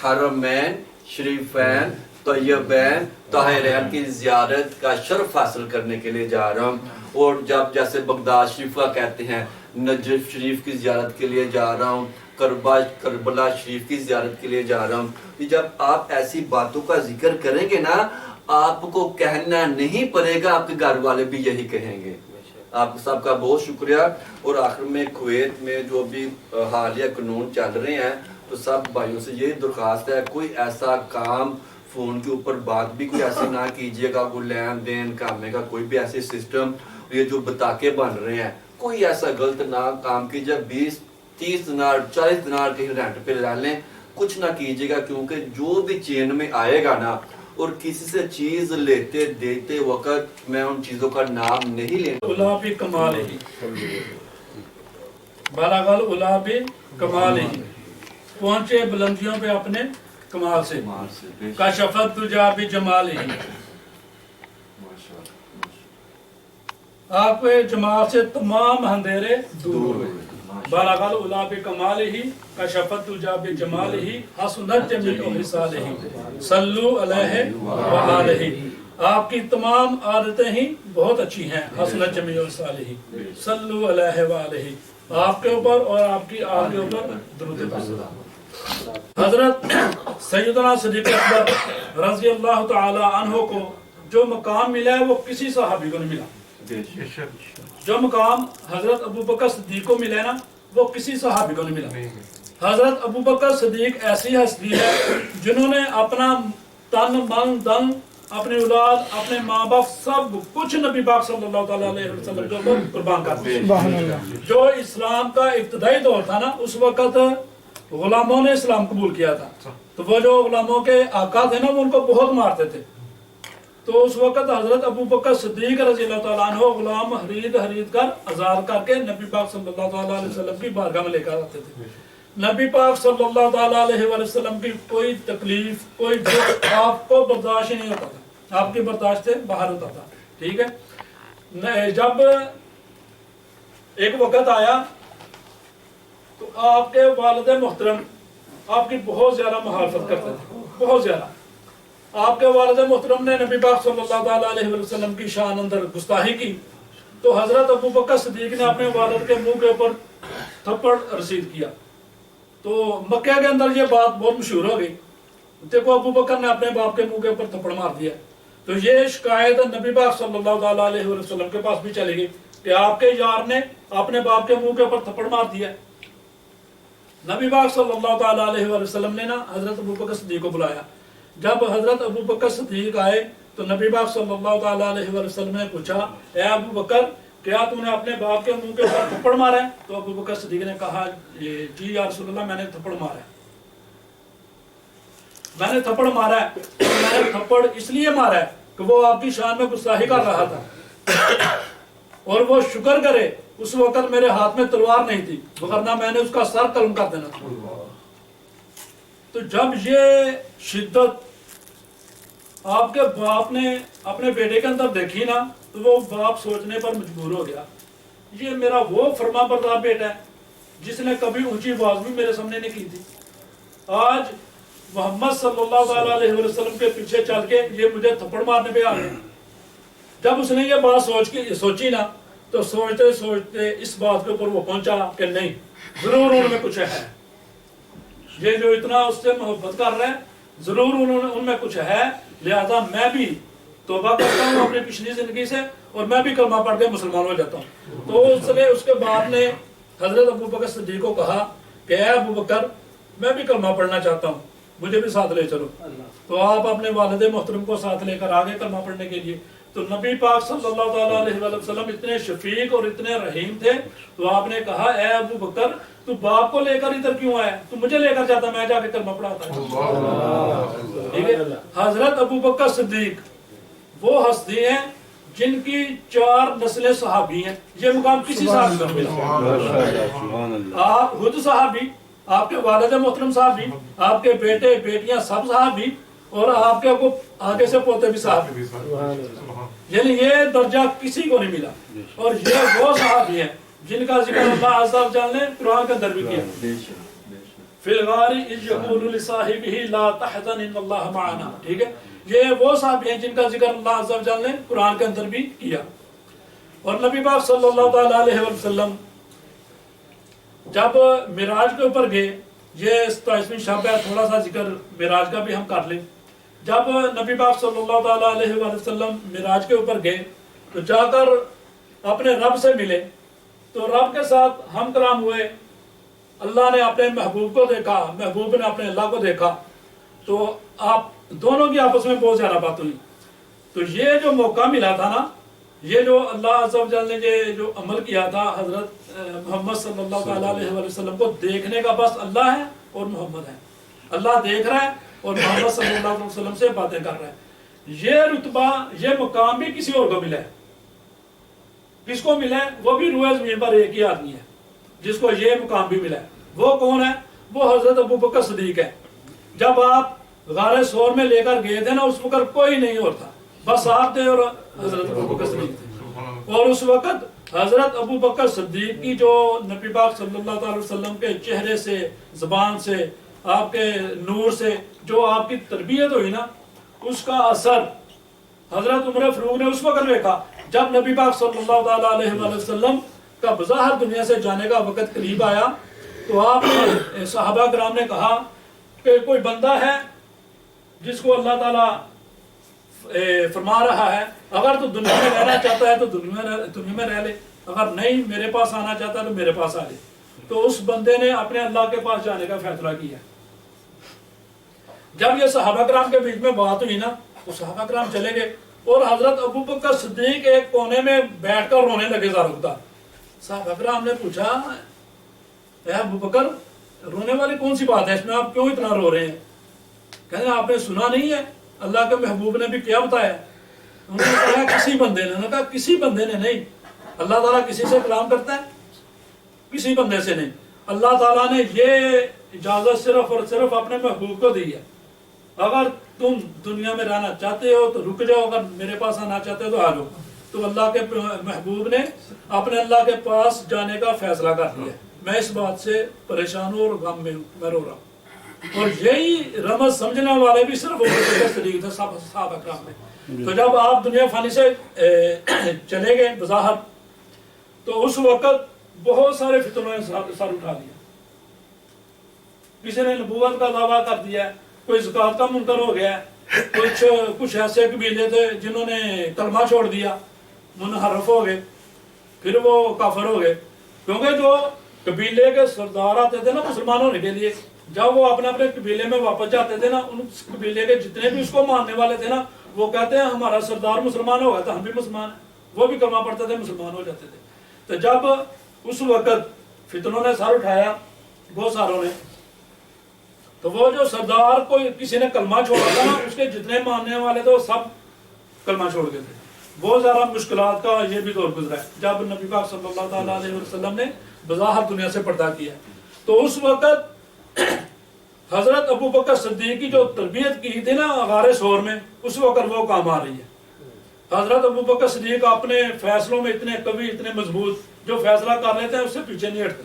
حرمین شریفین طیبین طاہرین کی زیارت کا شرف حاصل کرنے کے لیے جا رہا ہوں۔ اور جب جیسے بغداد شریف کا کہتے ہیں، نجف شریف کی زیارت کے لیے جا رہا ہوں، کربلا شریف کی زیارت کے لیے جا رہا ہوں۔ جب آپ ایسی باتوں کا ذکر کریں گے نا، آپ کو کہنا نہیں پڑے گا، آپ کے گھر والے بھی یہی کہیں گے۔ آپ سب کا بہت شکریہ۔ اور آخر میں کویت میں جو بھی حالیہ قانون چل رہے ہیں تو سب بھائیوں سے یہ درخواست ہے، کوئی ایسا کام فون کے اوپر بات بھی کوئی ایسے نہ کیجیے گا، کوئی لین دین کامے کا کوئی بھی ایسے سسٹم، یہ جو بتاکے بن رہے ہیں کوئی ایسا غلط نہ کام کیجیے۔ 20-30 دینار 40 دینار کہیں رینٹ پہ لے لیں، کچھ نہ کیجیے گا، کیونکہ جو بھی چین میں آئے گا نا، اور کسی سے چیز لیتے دیتے وقت میں ان چیزوں کا نام نہیں لینا۔ الا بھی کمال ہی بلغل الا بھی کمال ہی، پہنچے بلندیوں پہ اپنے کمال سے، کشفت تجا بھی جمال ہی، آپ کے جمال سے تمام اندھیرے دور ہوئے۔ بلغل الا بھی کمال ہی، کشفت تجا بھی جمال ہی، حسنت جمیع خصال ہی، صلو علیہ وآلہ۔ آپ کی تمام عادتیں ہی بہت اچھی ہیں، حسنت جمیع خصال ہی، صلو علیہ وآلہ۔ آپ کے اوپر اور آپ کی آل کے اوپر درود پاک۔ حضرت سیدنا صدیق اکبر رضی اللہ تعالی عنہ کو جو مقام ملا ہے وہ کسی صحابی کو نہیں ملا۔ جو مقام حضرت ابوبکر صدیق کو ملا ہے نا، وہ کسی صحابی کو نہیں ملا۔ حضرت ابوبکر صدیق ایسی ہستی ہے جنہوں نے اپنا تن من دن، اپنی اولاد، اپنے ماں باپ، سب کچھ نبی پاک صلی اللہ علیہ وسلم جو لوگ قربان کر دیا۔ جو اسلام کا ابتدائی دور تھا نا، اس وقت غلاموں نے اسلام قبول کیا تھا، تو وہ جو غلاموں کے آقا تھے نا، وہ ان کو بہت مارتے تھے۔ تو اس وقت حضرت ابوبکر صدیق رضی اللہ تعالیٰ عنہ غلام حرید کر آزاد کر کے نبی پاک صلی اللہ تعالیٰ علیہ وسلم کی بارگاہ میں لے کر آتے تھے۔ نبی پاک صلی اللہ تعالیٰ علیہ وسلم کی کوئی تکلیف، کوئی دکھ آپ کو برداشت نہیں ہوتا تھا، آپ کی برداشت سے باہر ہوتا تھا، ٹھیک ہے۔ جب ایک وقت آیا تو آپ کے والد محترم آپ کی بہت زیادہ مخالفت کرتے تھے، بہت زیادہ۔ آپ کے والد محترم نے نبی پاک صلی اللہ تعالیٰ علیہ وسلم کی شان اندر گستاخی کی، تو حضرت ابوبکر صدیق نے اپنے والد کے منہ کے اوپر تھپڑ رسید کیا۔ تو مکہ کے اندر یہ بات بہت مشہور ہو گئی، دیکھو ابوبکر نے اپنے باپ کے منہ کے اوپر تھپڑ مار دیا۔ تو یہ شکایت نبی پاک صلی اللہ تعالیٰ علیہ وسلم کے پاس بھی چلے گی کہ آپ کے یار نے اپنے باپ کے منہ کے اوپر تھپڑ مار دیا۔ نبی پاک صلی اللہ تعالیٰ علیہ وسلم نے نا حضرت ابوبکر صدیق کو بلایا۔ جب حضرت ابوبکر صدیق آئے تو نبی پاک صلی اللہ تعالیٰ علیہ وسلم نے پوچھا، اے ابوبکر کیا تم نے اپنے باپ کے منہ کے اوپر تھپڑ مارا ہے؟ تو ابوبکر صدیق نے کہا، جی یا رسول اللہ، میں نے تھپڑ مارا ہے، میں نے تھپڑ مارا ہے۔ میں نے تھپڑ اس لیے مارا ہے کہ وہ آپ کی شان میں گستاخی کر رہا تھا، اور وہ شکر کرے اس وقت میرے ہاتھ میں تلوار نہیں تھی، ورنہ میں نے اس کا سر قلم کر دینا تھا۔ تو جب یہ شدت آپ کے باپ نے اپنے بیٹے کے اندر دیکھی نا، تو وہ باپ سوچنے پر مجبور ہو گیا، یہ میرا وہ فرما بردار بیٹا ہے جس نے کبھی اونچی آواز بھی میرے سامنے نہیں کی تھی، آج محمد صلی اللہ علیہ وسلم کے پیچھے چل کے یہ مجھے تھپڑ مارنے پہ آ گئے۔ جب اس نے یہ بات سوچی نا، تو سوچتے سوچتے اس بات کے اوپر وہ پہنچا کہ نہیں، ضرور ان میں کچھ ہے، یہ جو اتنا اس سے محبت کر رہے ہیں ضرور ان میں کچھ ہے، لہذا میں بھی توبہ کرتا ہوں اپنی پچھلی زندگی سے، اور میں بھی کلمہ پڑھ کے مسلمان ہو جاتا ہوں۔ تو اس کے بعد نے حضرت ابوبکر صدیق کو کہا کہ اے ابو بکر میں بھی کلمہ پڑھنا چاہتا ہوں, مجھے بھی ساتھ لے چلو. تو آپ اپنے والد محترم کو ساتھ لے کر آگے کلمہ پڑھنے کے لیے. تو نبی پاک صلی اللہ تعالیٰ علیہ وسلم اتنے شفیق اور اتنے رحیم تھے, تو آپ نے کہا اے ابو بکر تو باپ کو لے کر ادھر کیوں آیا, تو مجھے لے کر جاتا, میں جا کے کلمہ پڑھاتا. ٹھیک ہے. حضرت ابو بکر صدیق وہ ہستی ہیں جن کی 4 نسلیں صحابی ہیں. یہ مقام کسی صحابی کو ملا. آپ خود صحابی, آپ کے والد محترم صحابی, آپ کے بیٹے بیٹیاں سب صحابی, اور آپ کے آگے سے پوتے بھی صحابی. یعنی یہ درجہ کسی کو نہیں ملا. اور یہ وہ صحابی ہیں جن کا ذکر اللہ عز و جل نے قرآن کے اندر بھی کیا. فی الغار اذ یقول لصاحبہ لا تحزن ان اللہ معنا. ٹھیک ہے. یہ وہ صحابی ہیں جن کا ذکر اللہ عز و جل نے قرآن کے اندر بھی کیا. اور نبی پاک صلی اللہ تعالیٰ علیہ وسلم جب معراج کے اوپر گئے, یہ 27ویں شب ہے, تھوڑا سا ذکر معراج کا بھی ہم کر لیں. جب نبی پاک صلی اللہ تعالیٰ علیہ وسلم معراج کے اوپر گئے تو جا کر اپنے رب سے ملے, تو رب کے ساتھ ہم کلام ہوئے. اللہ نے اپنے محبوب کو دیکھا, محبوب نے اپنے اللہ کو دیکھا, تو آپ دونوں کی آپس میں بہت زیادہ بات ہوئی. تو یہ جو موقع ملا تھا نا, یہ جو اللہ عز و جل نے یہ جو عمل کیا تھا حضرت محمد صلی اللہ تعالیٰ علیہ وسلم کو دیکھنے کا, بس اللہ ہے اور محمد ہے. اللہ دیکھ رہا ہے اور محمد صلی اللہ علیہ وسلم سے باتیں کر رہا ہے. یہ رتبہ, یہ مقام بھی کسی اور کو ملا ہے. کس کو ملا ہے؟ وہ بھی روئے زمین پر ایک ہی آدمی ہے جس کو یہ مقام بھی ملا ہے. وہ کون ہے؟ وہ حضرت ابو بکر صدیق ہے. جب آپ غار ثور میں لے کر گئے تھے نا, اس وقت کوئی نہیں اور تھا, بس آپ تھے اور حضرت ابو بکر صدیق تھے. اور اس وقت حضرت ابو بکر صدیق کی جو نبی پاک صلی اللہ علیہ وسلم کے چہرے سے, زبان سے, آپ کے نور سے جو آپ کی تربیت ہوئی نا, اس کا اثر حضرت عمر فاروق نے اس وقت دیکھا جب نبی پاک صلی اللہ تعالیٰ علیہ وسلم کا بظاہر دنیا سے جانے کا وقت قریب آیا. تو آپ نے صحابہ کرام نے کہا کہ کوئی بندہ ہے جس کو اللہ تعالیٰ فرما رہا ہے اگر تو دنیا میں رہنا چاہتا ہے تو دنیا میں رہ لے, اگر نہیں میرے پاس آنا چاہتا ہے تو میرے پاس آ لے. تو اس بندے نے اپنے اللہ کے پاس جانے کا فیصلہ کیا. جب یہ صحابہ کرام کے بیچ میں بات ہوئی نا, تو صحابہ کرام چلے گئے اور حضرت ابو بکر صدیق ایک کونے میں بیٹھ کر رونے لگے زارکتا. صحابہ کرام نے پوچھا اے ابو بکر رونے والی کون سی بات ہے, اس میں آپ کیوں اتنا رو رہے ہیں؟ کہتے ہیں آپ نے سنا نہیں ہے اللہ کے محبوب نے بھی کیا بتایا؟ انہوں نے کہا کسی بندے نے. انہوں نے کہا کسی بندے نے نہیں. اللہ تعالیٰ کسی سے کلام کرتا ہے؟ کسی بندے سے نہیں. اللہ تعالیٰ نے یہ اجازت صرف اور صرف اپنے محبوب کو دی ہے. اگر تم دنیا میں رہنا چاہتے ہو تو رک جاؤ, اگر میرے پاس آنا چاہتے ہو تو آ جاؤ. تو اللہ کے محبوب نے اپنے اللہ کے پاس جانے کا فیصلہ کر دیا. میں اس بات سے پریشان ہوں اور غم میں ہوں, میں رو رہا ہوں. اور یہی رمز سمجھنے والے بھی صرف صدیق تھے صحابہ کرام میں. تو جب آپ دنیا فانی سے چلے گئے بظاہر, تو اس وقت بہت سارے فتنوں نے سر اٹھا لیا. کسی نے نبوت کا دعویٰ کر دیا, کوئی زکات کا منکر ہو گیا, کچھ ایسے قبیلے تھے جنہوں نے کلمہ چھوڑ دیا, منحرف ہو گئے, پھر وہ کافر ہو گئے. کیونکہ جو قبیلے کے سردار آتے تھے نا مسلمان ہونے کے لیے, جب وہ اپنے اپنے قبیلے میں واپس جاتے تھے نا, ان قبیلے کے جتنے بھی اس کو ماننے والے تھے نا, وہ کہتے ہیں ہمارا سردار مسلمان ہو گیا تو ہم بھی مسلمان ہیں. وہ بھی کلمہ پڑھتے تھے, مسلمان ہو جاتے تھے. تو جب اس وقت فتنوں نے سر اٹھایا بہت ساروں نے, تو وہ جو سردار کو کسی نے کلمہ چھوڑا تھا نا, اس کے جتنے ماننے والے تھے وہ سب کلمہ چھوڑ گئے تھے. بہت زیادہ مشکلات کا یہ بھی دور گزرا ہے جب نبی پاک صلی اللہ تعالیٰ علیہ وسلم نے بظاہر دنیا سے پردہ کیا. تو اس وقت حضرت ابو بکر صدیق کی جو تربیت کی تھی نا غار ثور میں, اس وقت وہ کام آ رہی ہے. حضرت ابو بکر صدیق اپنے فیصلوں میں اتنے قوی, اتنے مضبوط, جو فیصلہ کر لیتے ہیں اس سے پیچھے نہیں ہٹتے.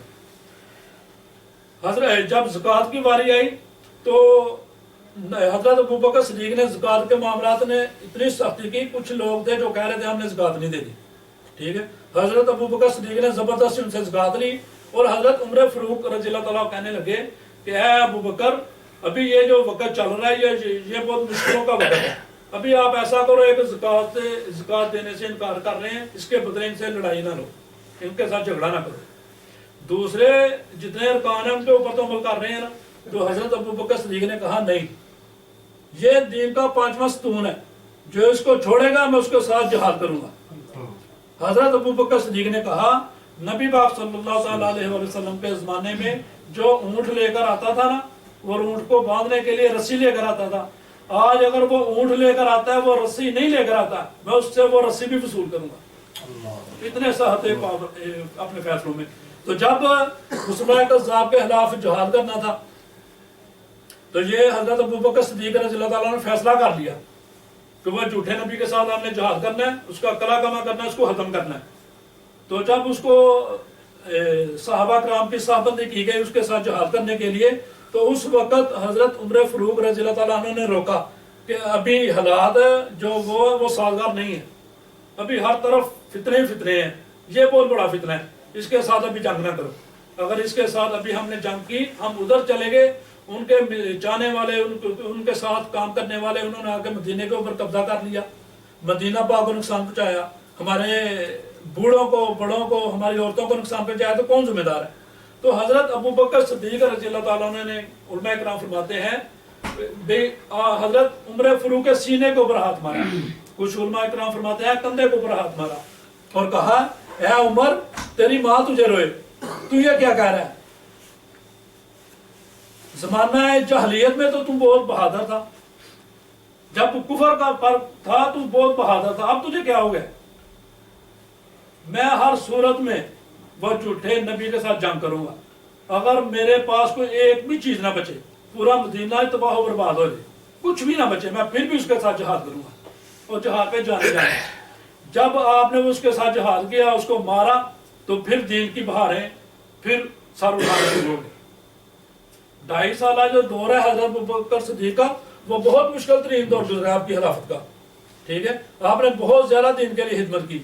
حضرت جب زکوٰۃ کی باری آئی تو حضرت ابو بکر صدیق نے زکوٰۃ کے معاملات نے اتنی سختی کی, کچھ لوگ تھے جو کہہ رہے تھے ہم نے زکوٰۃ نہیں دے دی. ٹھیک ہے. حضرت ابو بکر صدیق نے زبردستی ان سے زکوٰۃ لی, اور حضرت عمر فاروق رضی اللہ تعالیٰ کہنے لگے کہ اے ابو بکر, ابھی یہ جو وقت چل رہا ہے یہ بہت مشکلوں کا وقت ہے. ابھی آپ ایسا کرو, ایک زکوٰۃ دینے سے انکار کر رہے ہیں, اس کے بدلے ان سے لڑائی نہ لو, ان کے ساتھ جھگڑا نہ کرو. دوسرے جتنے ارکان ہیں ان کے اوپر تو عمل کر رہے ہیں نا. تو حضرت ابوبکر صدیق نے کہا نہیں، یہ دین کا 5واں ستون ہے، جو اس کو چھوڑے گا میں اس کے ساتھ جہاد کروں گا. حضرت ابوبکر صدیق نے کہا نبی پاک صلی اللہ تعالیٰ علیہ وسلم کے زمانے میں جو اونٹ لے کر آتا تھا نا، وہ اونٹ کو باندھنے کے لیے رسی لے کر آتا تھا. آج اگر وہ اونٹ لے کر آتا ہے، وہ رسی نہیں لے کر آتا، میں اس سے وہ رسی بھی وصول کروں گا. اتنے صحت اپنے فیصلوں میں. تو جب مسلمہ کذاب کے خلاف جہاد کرنا تھا تو یہ حضرت ابوبکر صدیق رضی اللہ تعالیٰ نے فیصلہ کر لیا کہ وہ جھوٹے نبی کے ساتھ ہم نے جہاد کرنا ہے، اس کا قلع کما کرنا ہے، اس کو ختم کرنا ہے. تو جب اس کو صحابہ کرام کی صحبت کی گئی اس کے ساتھ جہاد کرنے کے لیے، تو اس وقت حضرت عمر فاروق رضی اللہ تعالیٰ عنہ نے روکا کہ ابھی حالات جو وہ سازگار نہیں ہے، ابھی ہر طرف فتنے ہی فتنے ہیں، یہ بہت بڑا فتنہ ہے، اس کے ساتھ ابھی جنگ نہ کرو. اگر اس کے ساتھ ابھی ہم نے جنگ کی، ہم ادھر چلے گئے، ان کے چاہنے والے، ان کے ساتھ کام کرنے والے، انہوں نے آ کے مدینے کے اوپر قبضہ کر لیا، مدینہ پاک کو نقصان پہنچایا، ہمارے بوڑھوں کو، بڑوں کو، ہماری عورتوں کو نقصان پہنچایا، تو کون ذمہ دار ہے؟ تو حضرت ابوبکر صدیق رضی اللہ تعالیٰ عنہ نے، علماء کرام فرماتے ہیں، حضرت عمر فاروق کے سینے کے اوپر ہاتھ مارا، کچھ علماء کرام فرماتے ہیں کندھے کے اوپر ہاتھ مارا اور کہا اے عمر تیری ماں تجھے روئے، تو یہ کیا کہہ رہا ہے؟ زمانہ جاہلیت میں تو تم بہت بہادر تھا، جب تو کفر کا پر تھا تو بہت بہادر تھا، اب تجھے کیا ہو گیا؟ میں ہر صورت میں وہ جھوٹے نبی کے ساتھ جنگ کروں گا، اگر میرے پاس کوئی ایک بھی چیز نہ بچے، پورا مدینہ تباہ و برباد ہو جائے، کچھ بھی نہ بچے، میں پھر بھی اس کے ساتھ جہاد کروں گا اور جہاد پہ جانے جانا. جب آپ نے اس کے ساتھ جہاد کیا، اس کو مارا، تو پھر دین کی بہاریں پھر سر اٹھانا شروع ہو گئی. 2.5 سالہ جو دور ہے حضرت ابوبکر صدیق کا، وہ بہت مشکل ترین دور گزرا آپ کی خلافت کا. ٹھیک ہے، آپ نے بہت زیادہ دین کے لیے خدمت کی،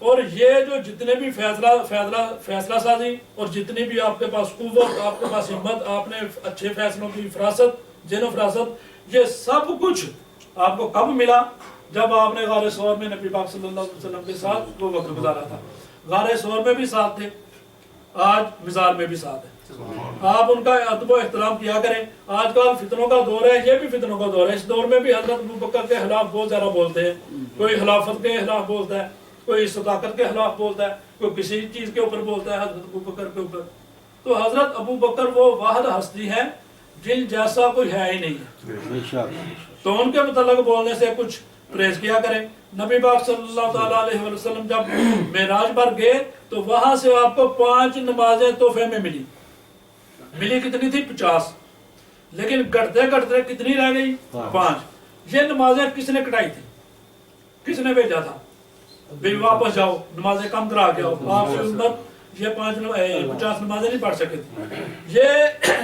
اور یہ جو جتنے بھی فیصلہ سازی اور جتنی بھی آپ کے پاس قوت، آپ کے پاس ہمت، آپ نے اچھے فیصلوں کی فراست، ذہن و فراست، یہ سب کچھ آپ کو کب ملا؟ جب آپ نے غار ثور میں نبی پاک صلی اللہ علیہ وسلم کے ساتھ وہ وقت گزارا تھا. غار ثور میں بھی ساتھ تھے، آج مزار میں بھی ساتھ ہے. آپ ان کا ادب و احترام کیا کریں. آج کل فتنوں کا دور ہے، یہ بھی فتنوں کا دور ہے. اس دور میں بھی حضرت ابوبکر کے خلاف بہت زیادہ بولتے ہیں، کوئی خلافت کے خلاف بولتا ہے، کوئی صداقت کے خلاف بولتا ہے، کوئی کسی چیز کے اوپر بولتا ہے حضرت ابوبکر کے اوپر. تو حضرت ابوبکر وہ واحد ہستی ہے جن جیسا کوئی ہے ہی نہیں ہے. تو ان کے متعلق بولنے سے کچھ پریز کیا کریں. نبی پاک صلی اللہ تعالیٰ علیہ وسلم جب معراج پر گئے تو وہاں سے آپ کو 5 نمازیں تحفے میں ملی. کتنی تھی؟ 50. لیکن گھٹتے گھٹتے کتنی رہ گئی؟ 5. یہ نمازیں کس نے کٹائی تھی؟ کس نے بھیجا تھا بھی واپس جاؤ نمازیں کم کرا کے آؤ؟ آپ کی امت یہ 50 نمازیں نہیں پڑھ سکے تھی. یہ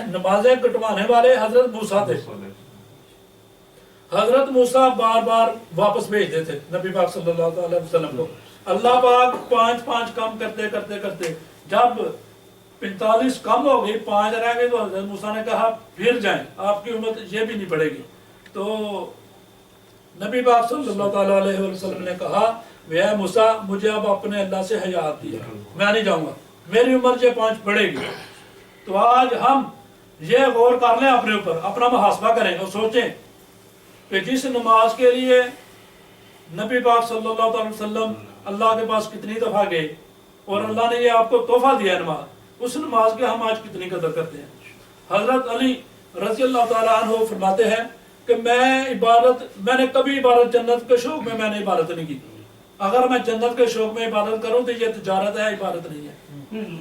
نمازیں کٹوانے والے حضرت موسیٰ تھے. حضرت موسیٰ بار بار واپس بھیجتے تھے نبی پاک صلی اللہ علیہ وسلم کو. اللہ پاک 5 کم کرتے کرتے کرتے جب 45 کم ہو گئی، 5 رہ گئے، تو حضرت موسیٰ نے کہا پھر جائیں، آپ کی امت یہ بھی نہیں پڑے گی. تو نبی پاک صلی اللہ تعالیٰ علیہ وسلم نے کہا اے موسیٰ مجھے اب اپنے اللہ سے حیا آتی ہے، میں نہیں جاؤں گا، میری عمر یہ 5 پڑے گی. تو آج ہم یہ غور کر لیں اپنے اوپر، اپنا محاسبہ کریں اور سوچیں کہ جس نماز کے لیے نبی پاک صلی اللہ علیہ وسلم اللہ کے پاس کتنی دفعہ گئے اور اللہ نے یہ آپ کو تحفہ دیا ہے نماز، اس نماز کے ہم آج کتنی قدر کرتے ہیں. حضرت علی رضی اللہ تعالیٰ عنہ فرماتے ہیں کہ میں نے کبھی عبادت جنت کے شوق میں نے عبادت نہیں کی. اگر میں جنت کے شوق میں عبادت کروں تو یہ تجارت ہے، عبادت نہیں ہے.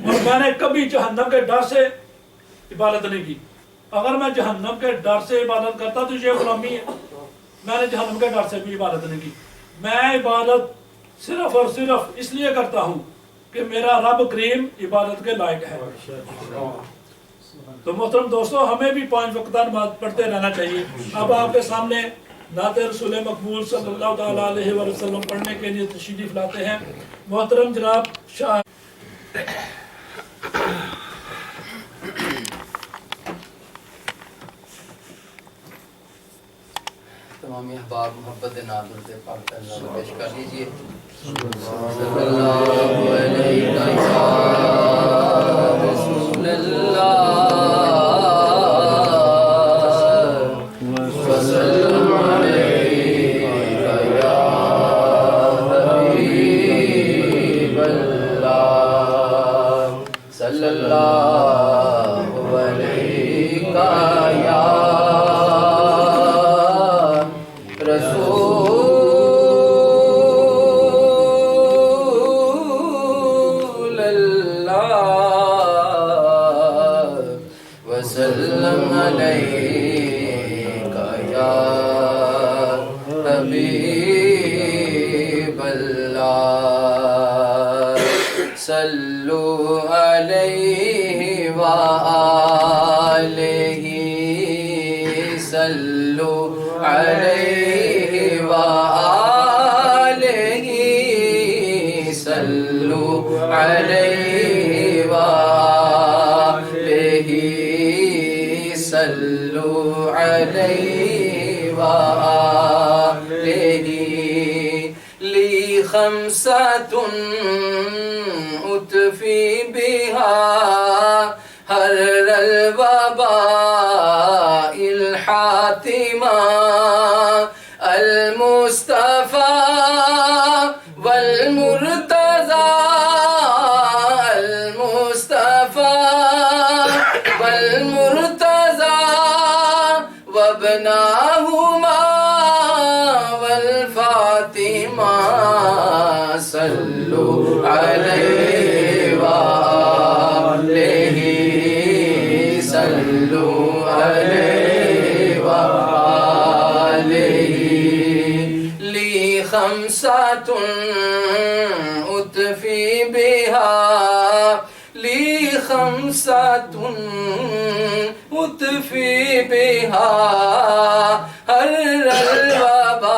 اور میں نے کبھی جہنم کے ڈر سے عبادت نہیں کی. اگر میں جہنم کے ڈر سے عبادت کرتا تو یہ غلامی ہے. میں نے جہنم کے ڈر سے بھی عبادت نہیں کی. میں عبادت صرف اور صرف اس لیے کرتا ہوں کہ میرا رب کریم عبادت کے لائق ہے. تو محترم دوستو، ہمیں بھی 5 وقتہ نماز پڑھتے رہنا چاہیے. اب آپ کے سامنے نعت رسول مقبول صلی اللہ تعالیٰ علیہ وسلم پڑھنے کے لیے تشریف لاتے ہیں محترم جناب شاہ. تمام احباب محبت نادر سے پاک تنظیم پیش کر لیجئے. صلی اللہ علیہ وسلم. وسلم علیکا یا حبیب اللہ صلو علیہ وآلہ صلو علیہ وآلہ صلو علیہ وآلہ صلو علیہ وآلہ لی خمسۃ اطفی بہا حر الوباء الحاتمہ المصطفى والمرتضى المصطفى والمرتضى وابناهما والفاطمة صلوا عليه وآله صلوا عليه وآله لي خمسة أطفي بها لي خمسة أطفي بها حر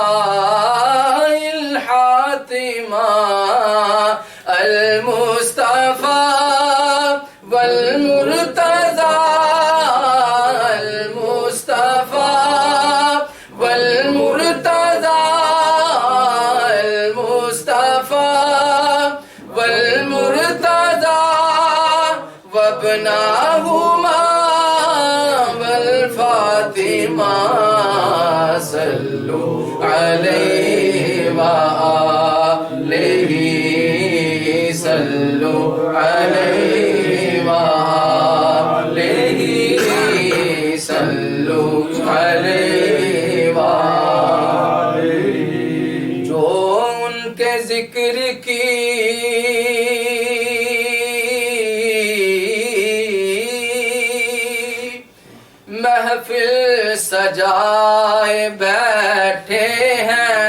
الوباء الحاتمة المصطفى والمرتضى المصطفى والمرتضى المصطفى والمرتضى وابناهما والفاطمة صلوا عليه وآله صلوا عليه وآله صلوا عليه وآله جو ان کے ذکر کی محفل سجائے بیٹھے ہیں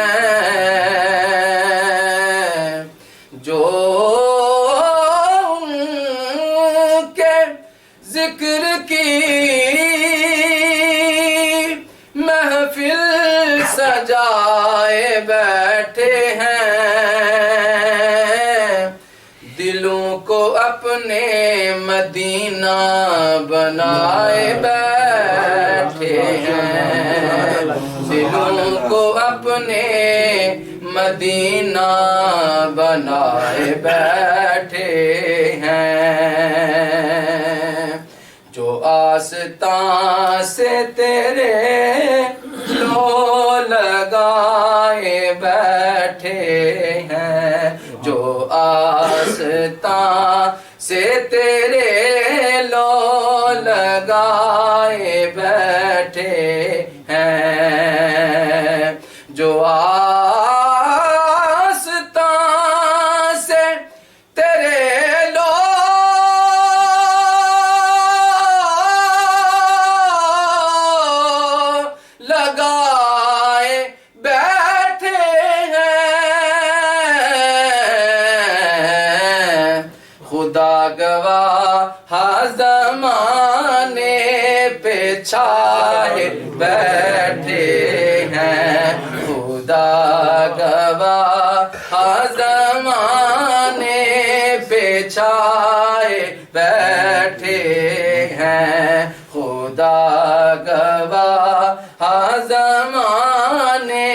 جو ان کے ذکر کی محفل سجائے بیٹھے ہیں دلوں کو اپنے مدینہ بنائے بیٹھے ہیں دلوں کو اپنے مدینہ بنائے بیٹھے ہیں جو آستان سے تیرے لو لگائے بیٹھے ہیں جو آستان سے تیرے لو لگائے بیٹھے ہیں جو آستان سے تیرے لو لگائے بیٹھے ہیں خدا گواہ زمانے پہ چھائے بیٹھے ہیں خدا گواہ زمانے پہ چھائے بیٹھے ہیں خدا گواہ زمانے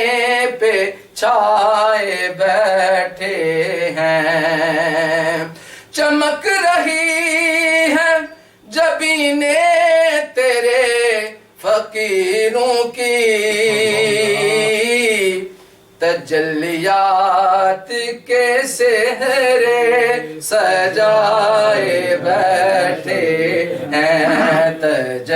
پہ چھائے بیٹھے ہیں چمک رہی ہے جبینیں تیرے فقیروں کی تجلیات کے سہرے سجائے بیٹھے ہیں تجلیات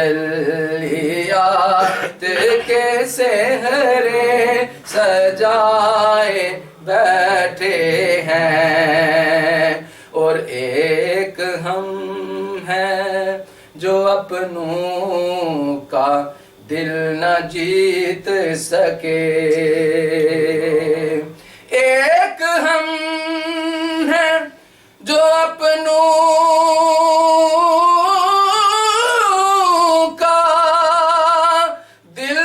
کے سہرے سجائے بیٹھے ہیں اور ایک ہم ہیں جو اپنے اپنوں کا دل نہ جیت سکے. ایک ہم ہیں جو اپنوں کا دل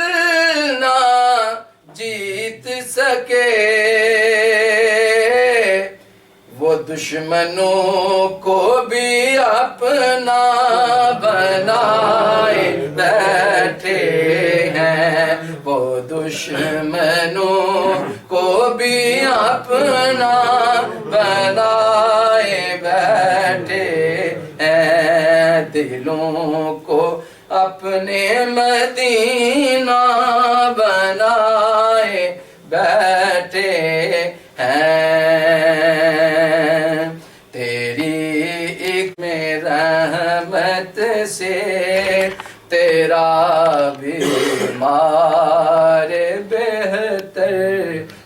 نہ جیت سکے. وہ دشمنوں کو بھی اپنا بنائے بیٹھے ہیں. وہ دشمنوں کو بھی اپنا بنائے بیٹھے ہیں. دلوں کو اپنے مدینہ بنائے بیٹھے ہیں. تیری ایک میں رحمت سے تیرا بیمار بہتر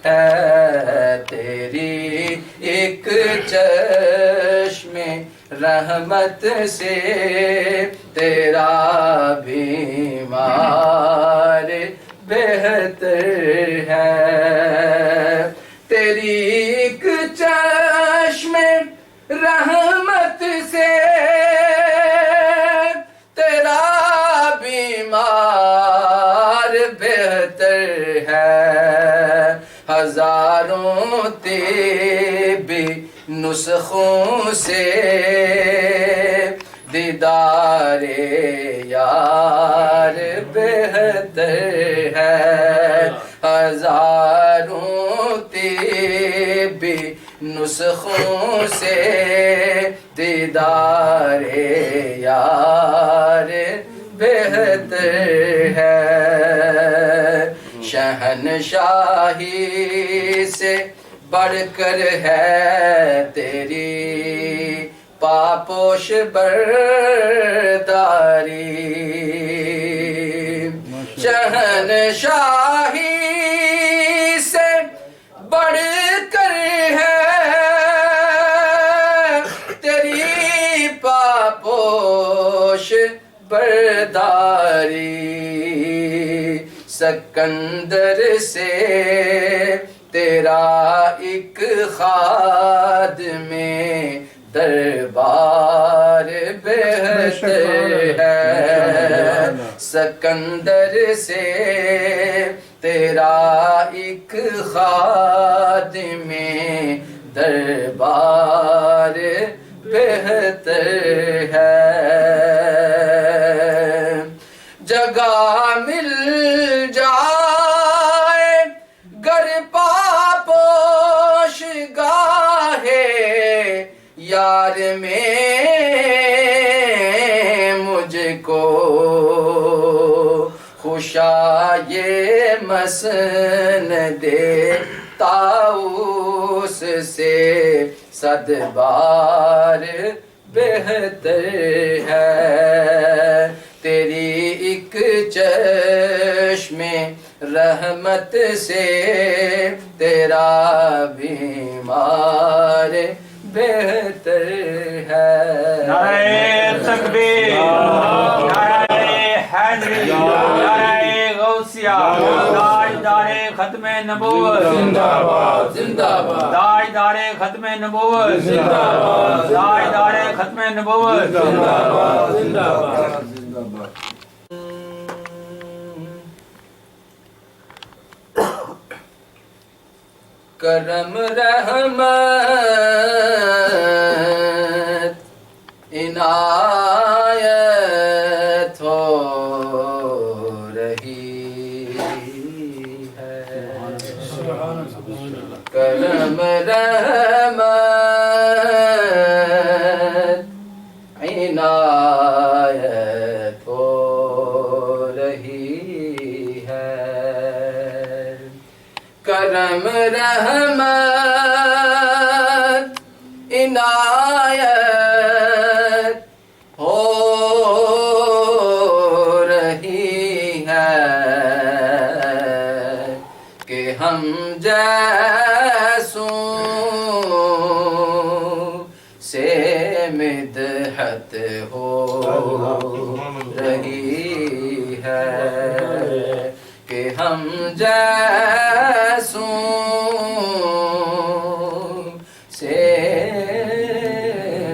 ہے. تیری ایک چشم رحمت سے تیرا بیمار بہتر ہے. تیری ایک چشم رحمت سے تیرا بیمار بہتر ہے. ہزاروں طبی نسخوں سے دیدار یار بہتر ہے. ہزاروں طبی نسخوں سے دیدار یار بہتر ہے. شہنشاہی سے بڑھ کر ہے تیری پاپوش برداری. شہنشاہی سے بڑھ کر ہے تیری پاپوش برداری. سکندر سے تیرا ایک خادم دربار بہتر ہے. سکندر سے تیرا ایک خادم دربار بہتر ہے. جگہ مل جائے گر پاپوش گاہے یار میں مجھ کو خوشا یہ مسند طاؤس سے صد بار بہتر ہے. تیری ایک چشم رحمت سے تیرا بیمار بہتر ہے. نعرہ تکبیر، نعرہ حیدری، نعرہ غوثیہ، تاجدار ختم نبوت زندہ باد زندہ باد. تاجدار ختم نبوت زندہ باد تاجدار ختم نبوت زندہ باد زندہ باد. کرم رحمت عنایت ہو رہی ہے. کرم رحمت عنایت ہو رہی ہے. کرم رحمت عنایت ہو رہی ہے کہ ہم جیسوں سے مدحت ہو ہے کہ ہم جیسوں سے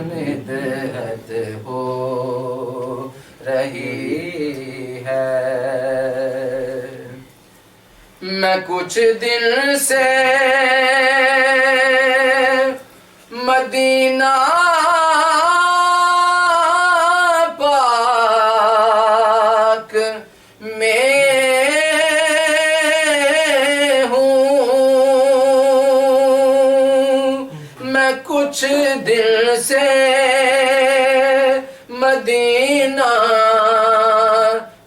مدحت ہو رہی ہے میں کچھ دن سے مدینہ پاک میں ہوں میں کچھ دن سے مدینہ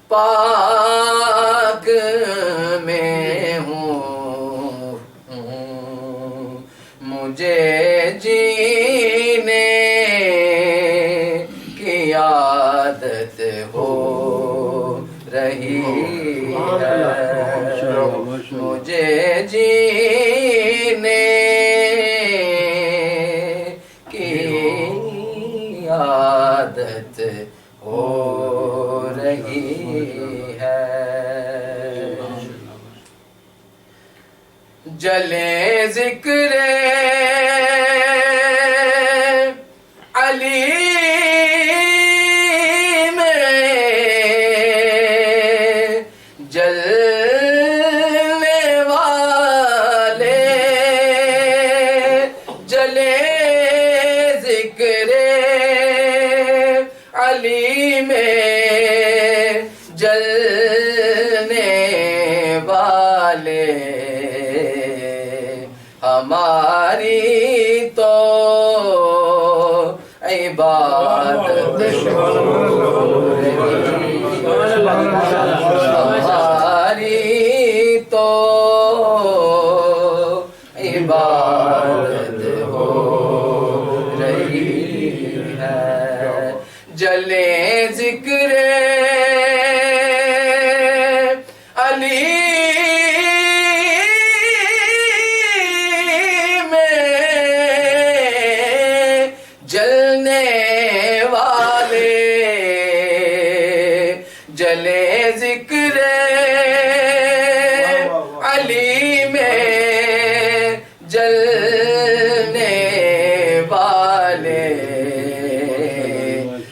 پاک میں ہوں مجھے جینے کی عادت ہو رہی ہے مجھے جینے کی عادت ہو رہی ہے جلے ذکر علی میں جلنے والے جلے ذکر علی میں جلنے والے ہماری تو عبادت ہماری تو عبادت ہو رہی ہے جلے ذکر علی جلنے والے جلے ذکر علی میں جلنے والے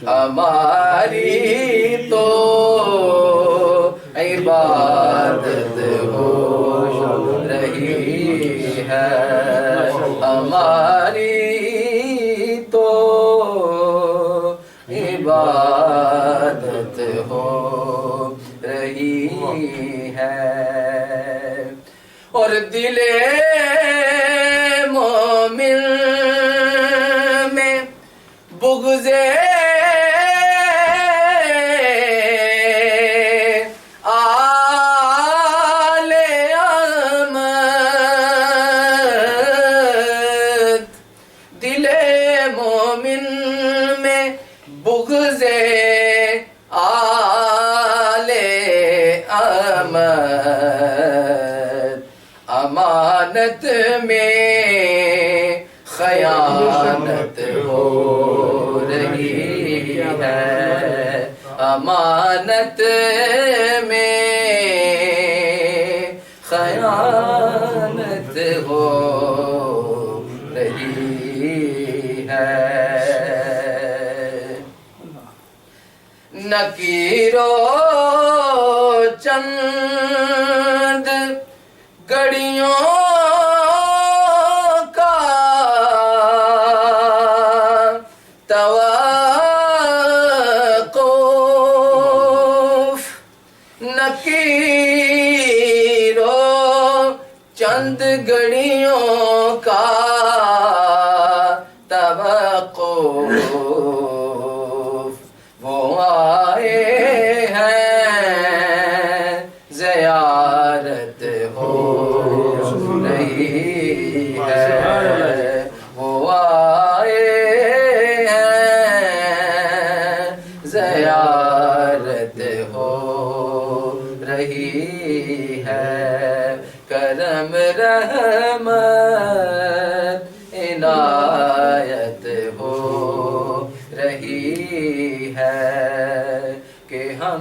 ہماری تو عبادت ہو رہی ہے ہماری تو عبادت ہو رہی ہے اور دل مومن میں بغض آل احمد دل مومن میں بغض آل احمد امانت میں خیانت ہو رہی ہے امانت میں خیانت ہو رہی ہے نکیرو چند گڑیوں کا توقف نکیرو چند گڑیوں کا توقف وہ آئے ہیں زیارت ہو رہی ہے وہ آئے ہیں زیارت ہو رہی ہے کرم رحمت عنایت ہو رہی ہے کہ ہم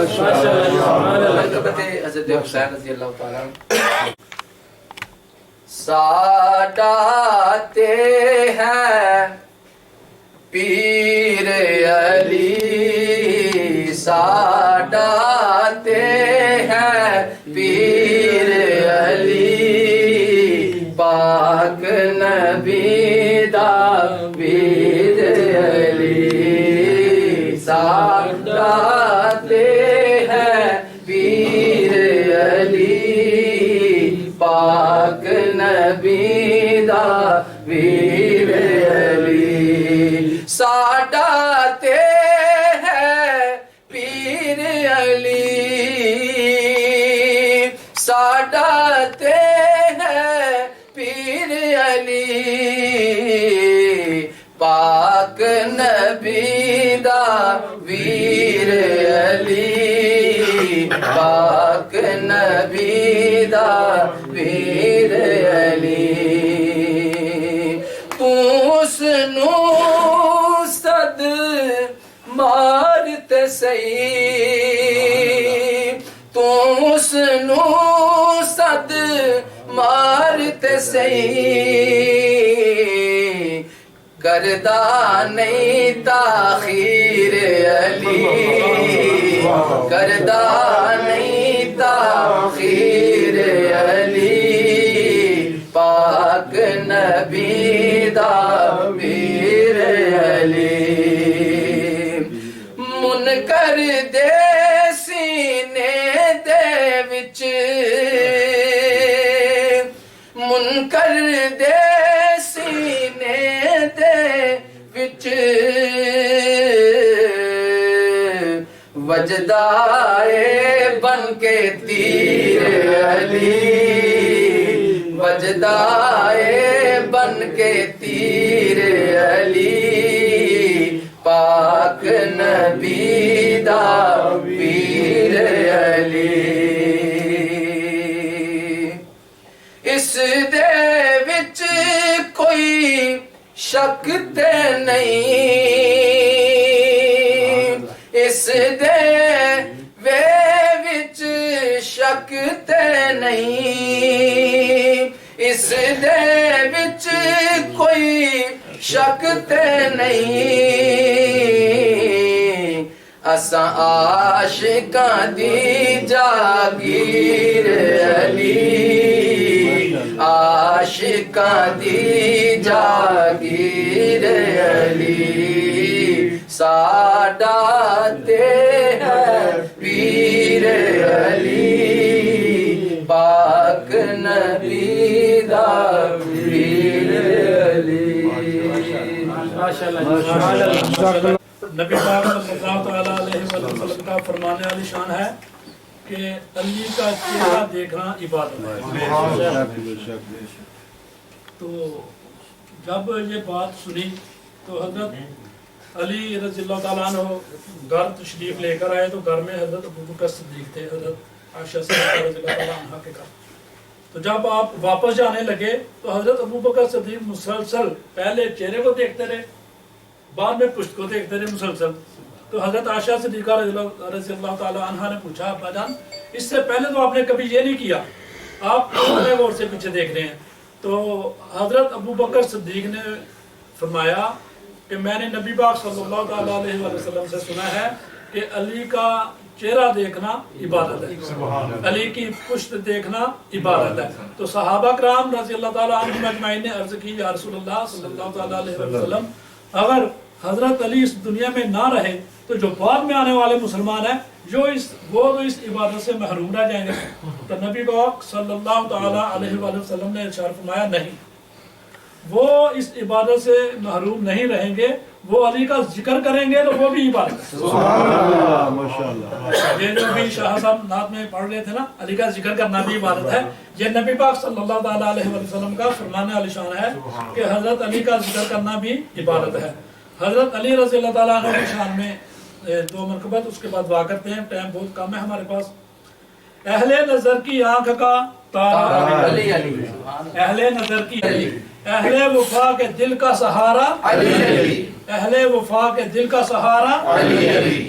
منقبت حضرت حسین رضی اللہ تعالیٰ عنہ۔ ساڈاتے ہیں پیر علی، ساڈاتے ہیں پیر علی، پاک نبی دا پیر علی، ساڈاتے ہیں پیر علی، پاک نبی دا پیر علی، ساڈاتے ہیں پیر علی، ساڈاتے ہیں پیر علی، پاک نبی دا ویر علی، پاک نبی دا ویر علی، تو اس نو صد مارتے سہی، تو اس نو صد مارتے سہی، کردہ نہیں تاخیر علی، کردہ نہیں تاخیر علی، پاک نبی دا پیر علی، منکر دے سینے دے وچ، منکر دے سینے دے وچ، وجدائے بن کے تیر علی، وجدائے بن کے تیر علی، پاک نبی دا پیر علی، اس دے وچ کوئی شک تے نہیں، اس دے وے وچ شک تے نہیں، اس دے وچ کوئی شک تے نہیں، اساں عاشقاں دی جاگیر علی، عاشقاں دی جاگیر علی، ساڈاتے ہیں پیر علی، پاک نبی دا پیر علی۔ نبی پاک صلی اللہ تعالیٰ علیہ وسلم کا فرمان عالی شان ہے کہ علی کا چہرہ دیکھنا عبادت ہے۔ تو جب یہ بات سنی تو حضرت علی رضی اللہ تعالیٰ عنہ گھر تشریف لے کر آئے، تو گھر میں حضرت ابوبکر صدیق تھے، حضرت عائشہ صدیقہ رضی اللہ تعالیٰ عنہ کے گھر۔ تو جب آپ واپس جانے لگے تو حضرت ابوبکر صدیق مسلسل پہلے چہرے کو دیکھتے رہے، بعد میں پشت کو دیکھتے رہے مسلسل۔ تو حضرت عائشہ صدیقہ رضی اللہ تعالیٰ عنہ نے پوچھا، ابا جان اس سے پہلے تو آپ نے کبھی یہ نہیں کیا، آپ کتنے غور سے پیچھے دیکھ رہے ہیں؟ تو حضرت ابوبکر صدیق نے فرمایا کہ میں نے نبی پاک صلی اللہ تعالیٰ علیہ وسلم سے سنا ہے کہ علی کا چہرہ دیکھنا عبادت ہے، علی کی پشت دیکھنا عبادت ہے۔ تو صحابہ کرام رضی اللہ تعالیٰ عنہم اجمعین نے عرض کی، یا رسول اللہ صلی اللہ تعالیٰ علیہ وسلم، اگر حضرت علی اس دنیا میں نہ رہے تو جو بعد میں آنے والے مسلمان ہیں وہ تو اس عبادت سے محروم رہ جائیں گے۔ تو نبی پاک صلی اللہ تعالیٰ علیہ وسلم نے ارشاد فرمایا، نہیں، وہ اس عبادت سے محروم نہیں رہیں گے، وہ علی کا ذکر کریں گے تو وہ بھی عبادت ہے۔ یہ جو بھی شاہ صاحب نعت میں پڑھ رہے تھے نا، علی کا ذکر کرنا بھی عبادت ہے۔ یہ نبی پاک صلی اللہ تعالیٰ علیہ وسلم کا فرمان عالی شان ہے کہ حضرت علی کا ذکر کرنا بھی عبادت ہے۔ حضرت علی رضی اللہ تعالیٰ عنہ کی شان میں دو مرکبت، اس کے بعد دعا کرتے ہیں، ٹائم بہت کم ہے ہمارے پاس۔ اہل نظر کی آنکھ کا تارا علی علی، اہل نظر کی علی، اہل وفا کے دل کا سہارا علی علی، اہل وفا کے دل کا سہارا علی علی،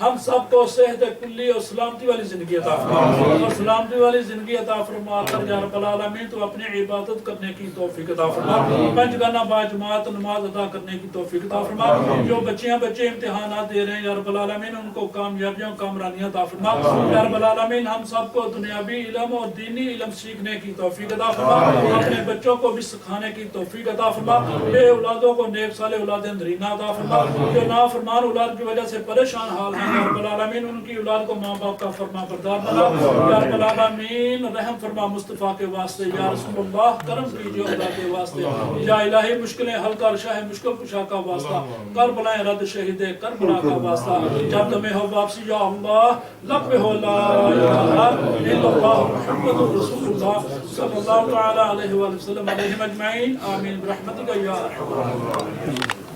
ہم سب کو صحت کلی اور سلامتی والی زندگی عطا فرما اور سلامتی والی زندگی عطا فرما کر یا رب العالمین تو اپنی عبادت کرنے کی توفیق عطا فرما پنجگانہ باجماعت نماز ادا کرنے کی توفیق عطا فرما جو بچے امتحانات دے رہے ہیں یا رب العالمین ان کو کامیابیاں کامرانیاں عطا فرما یا رب العالمین ہم سب کو دنیاوی علم اور دینی علم سیکھنے کی توفیق عطا فرما اپنے بچوں کو بھی سکھانے کی توفیق عطا فرما بے اولادوں کو نیک صالح اولاد اندرینہ عطا فرما جو نافرمان اولاد کی وجہ سے پریشان حال ہیں یا رب العالمین ان کی اولاد کو ماں باپ کا فرما بردار بنا یا رب العالمین رحم فرما مصطفیٰ کے واسطے یا رسول اللہ کرم کیجیے اولاد کے واسطے یا الہی مشکلیں حل کر شاہ مشکل کشا کا واسطہ کربلائیں رد شہید کربلا کا واسطہ جب تمہیں ہو واپسی یا اللہ لب ہو لا الہ الا اللہ محمد رسول اللہ صلی اللہ تعالی علیہ وسلم علیہم اجمعین آمین برحمتک یا ارحم الراحمین.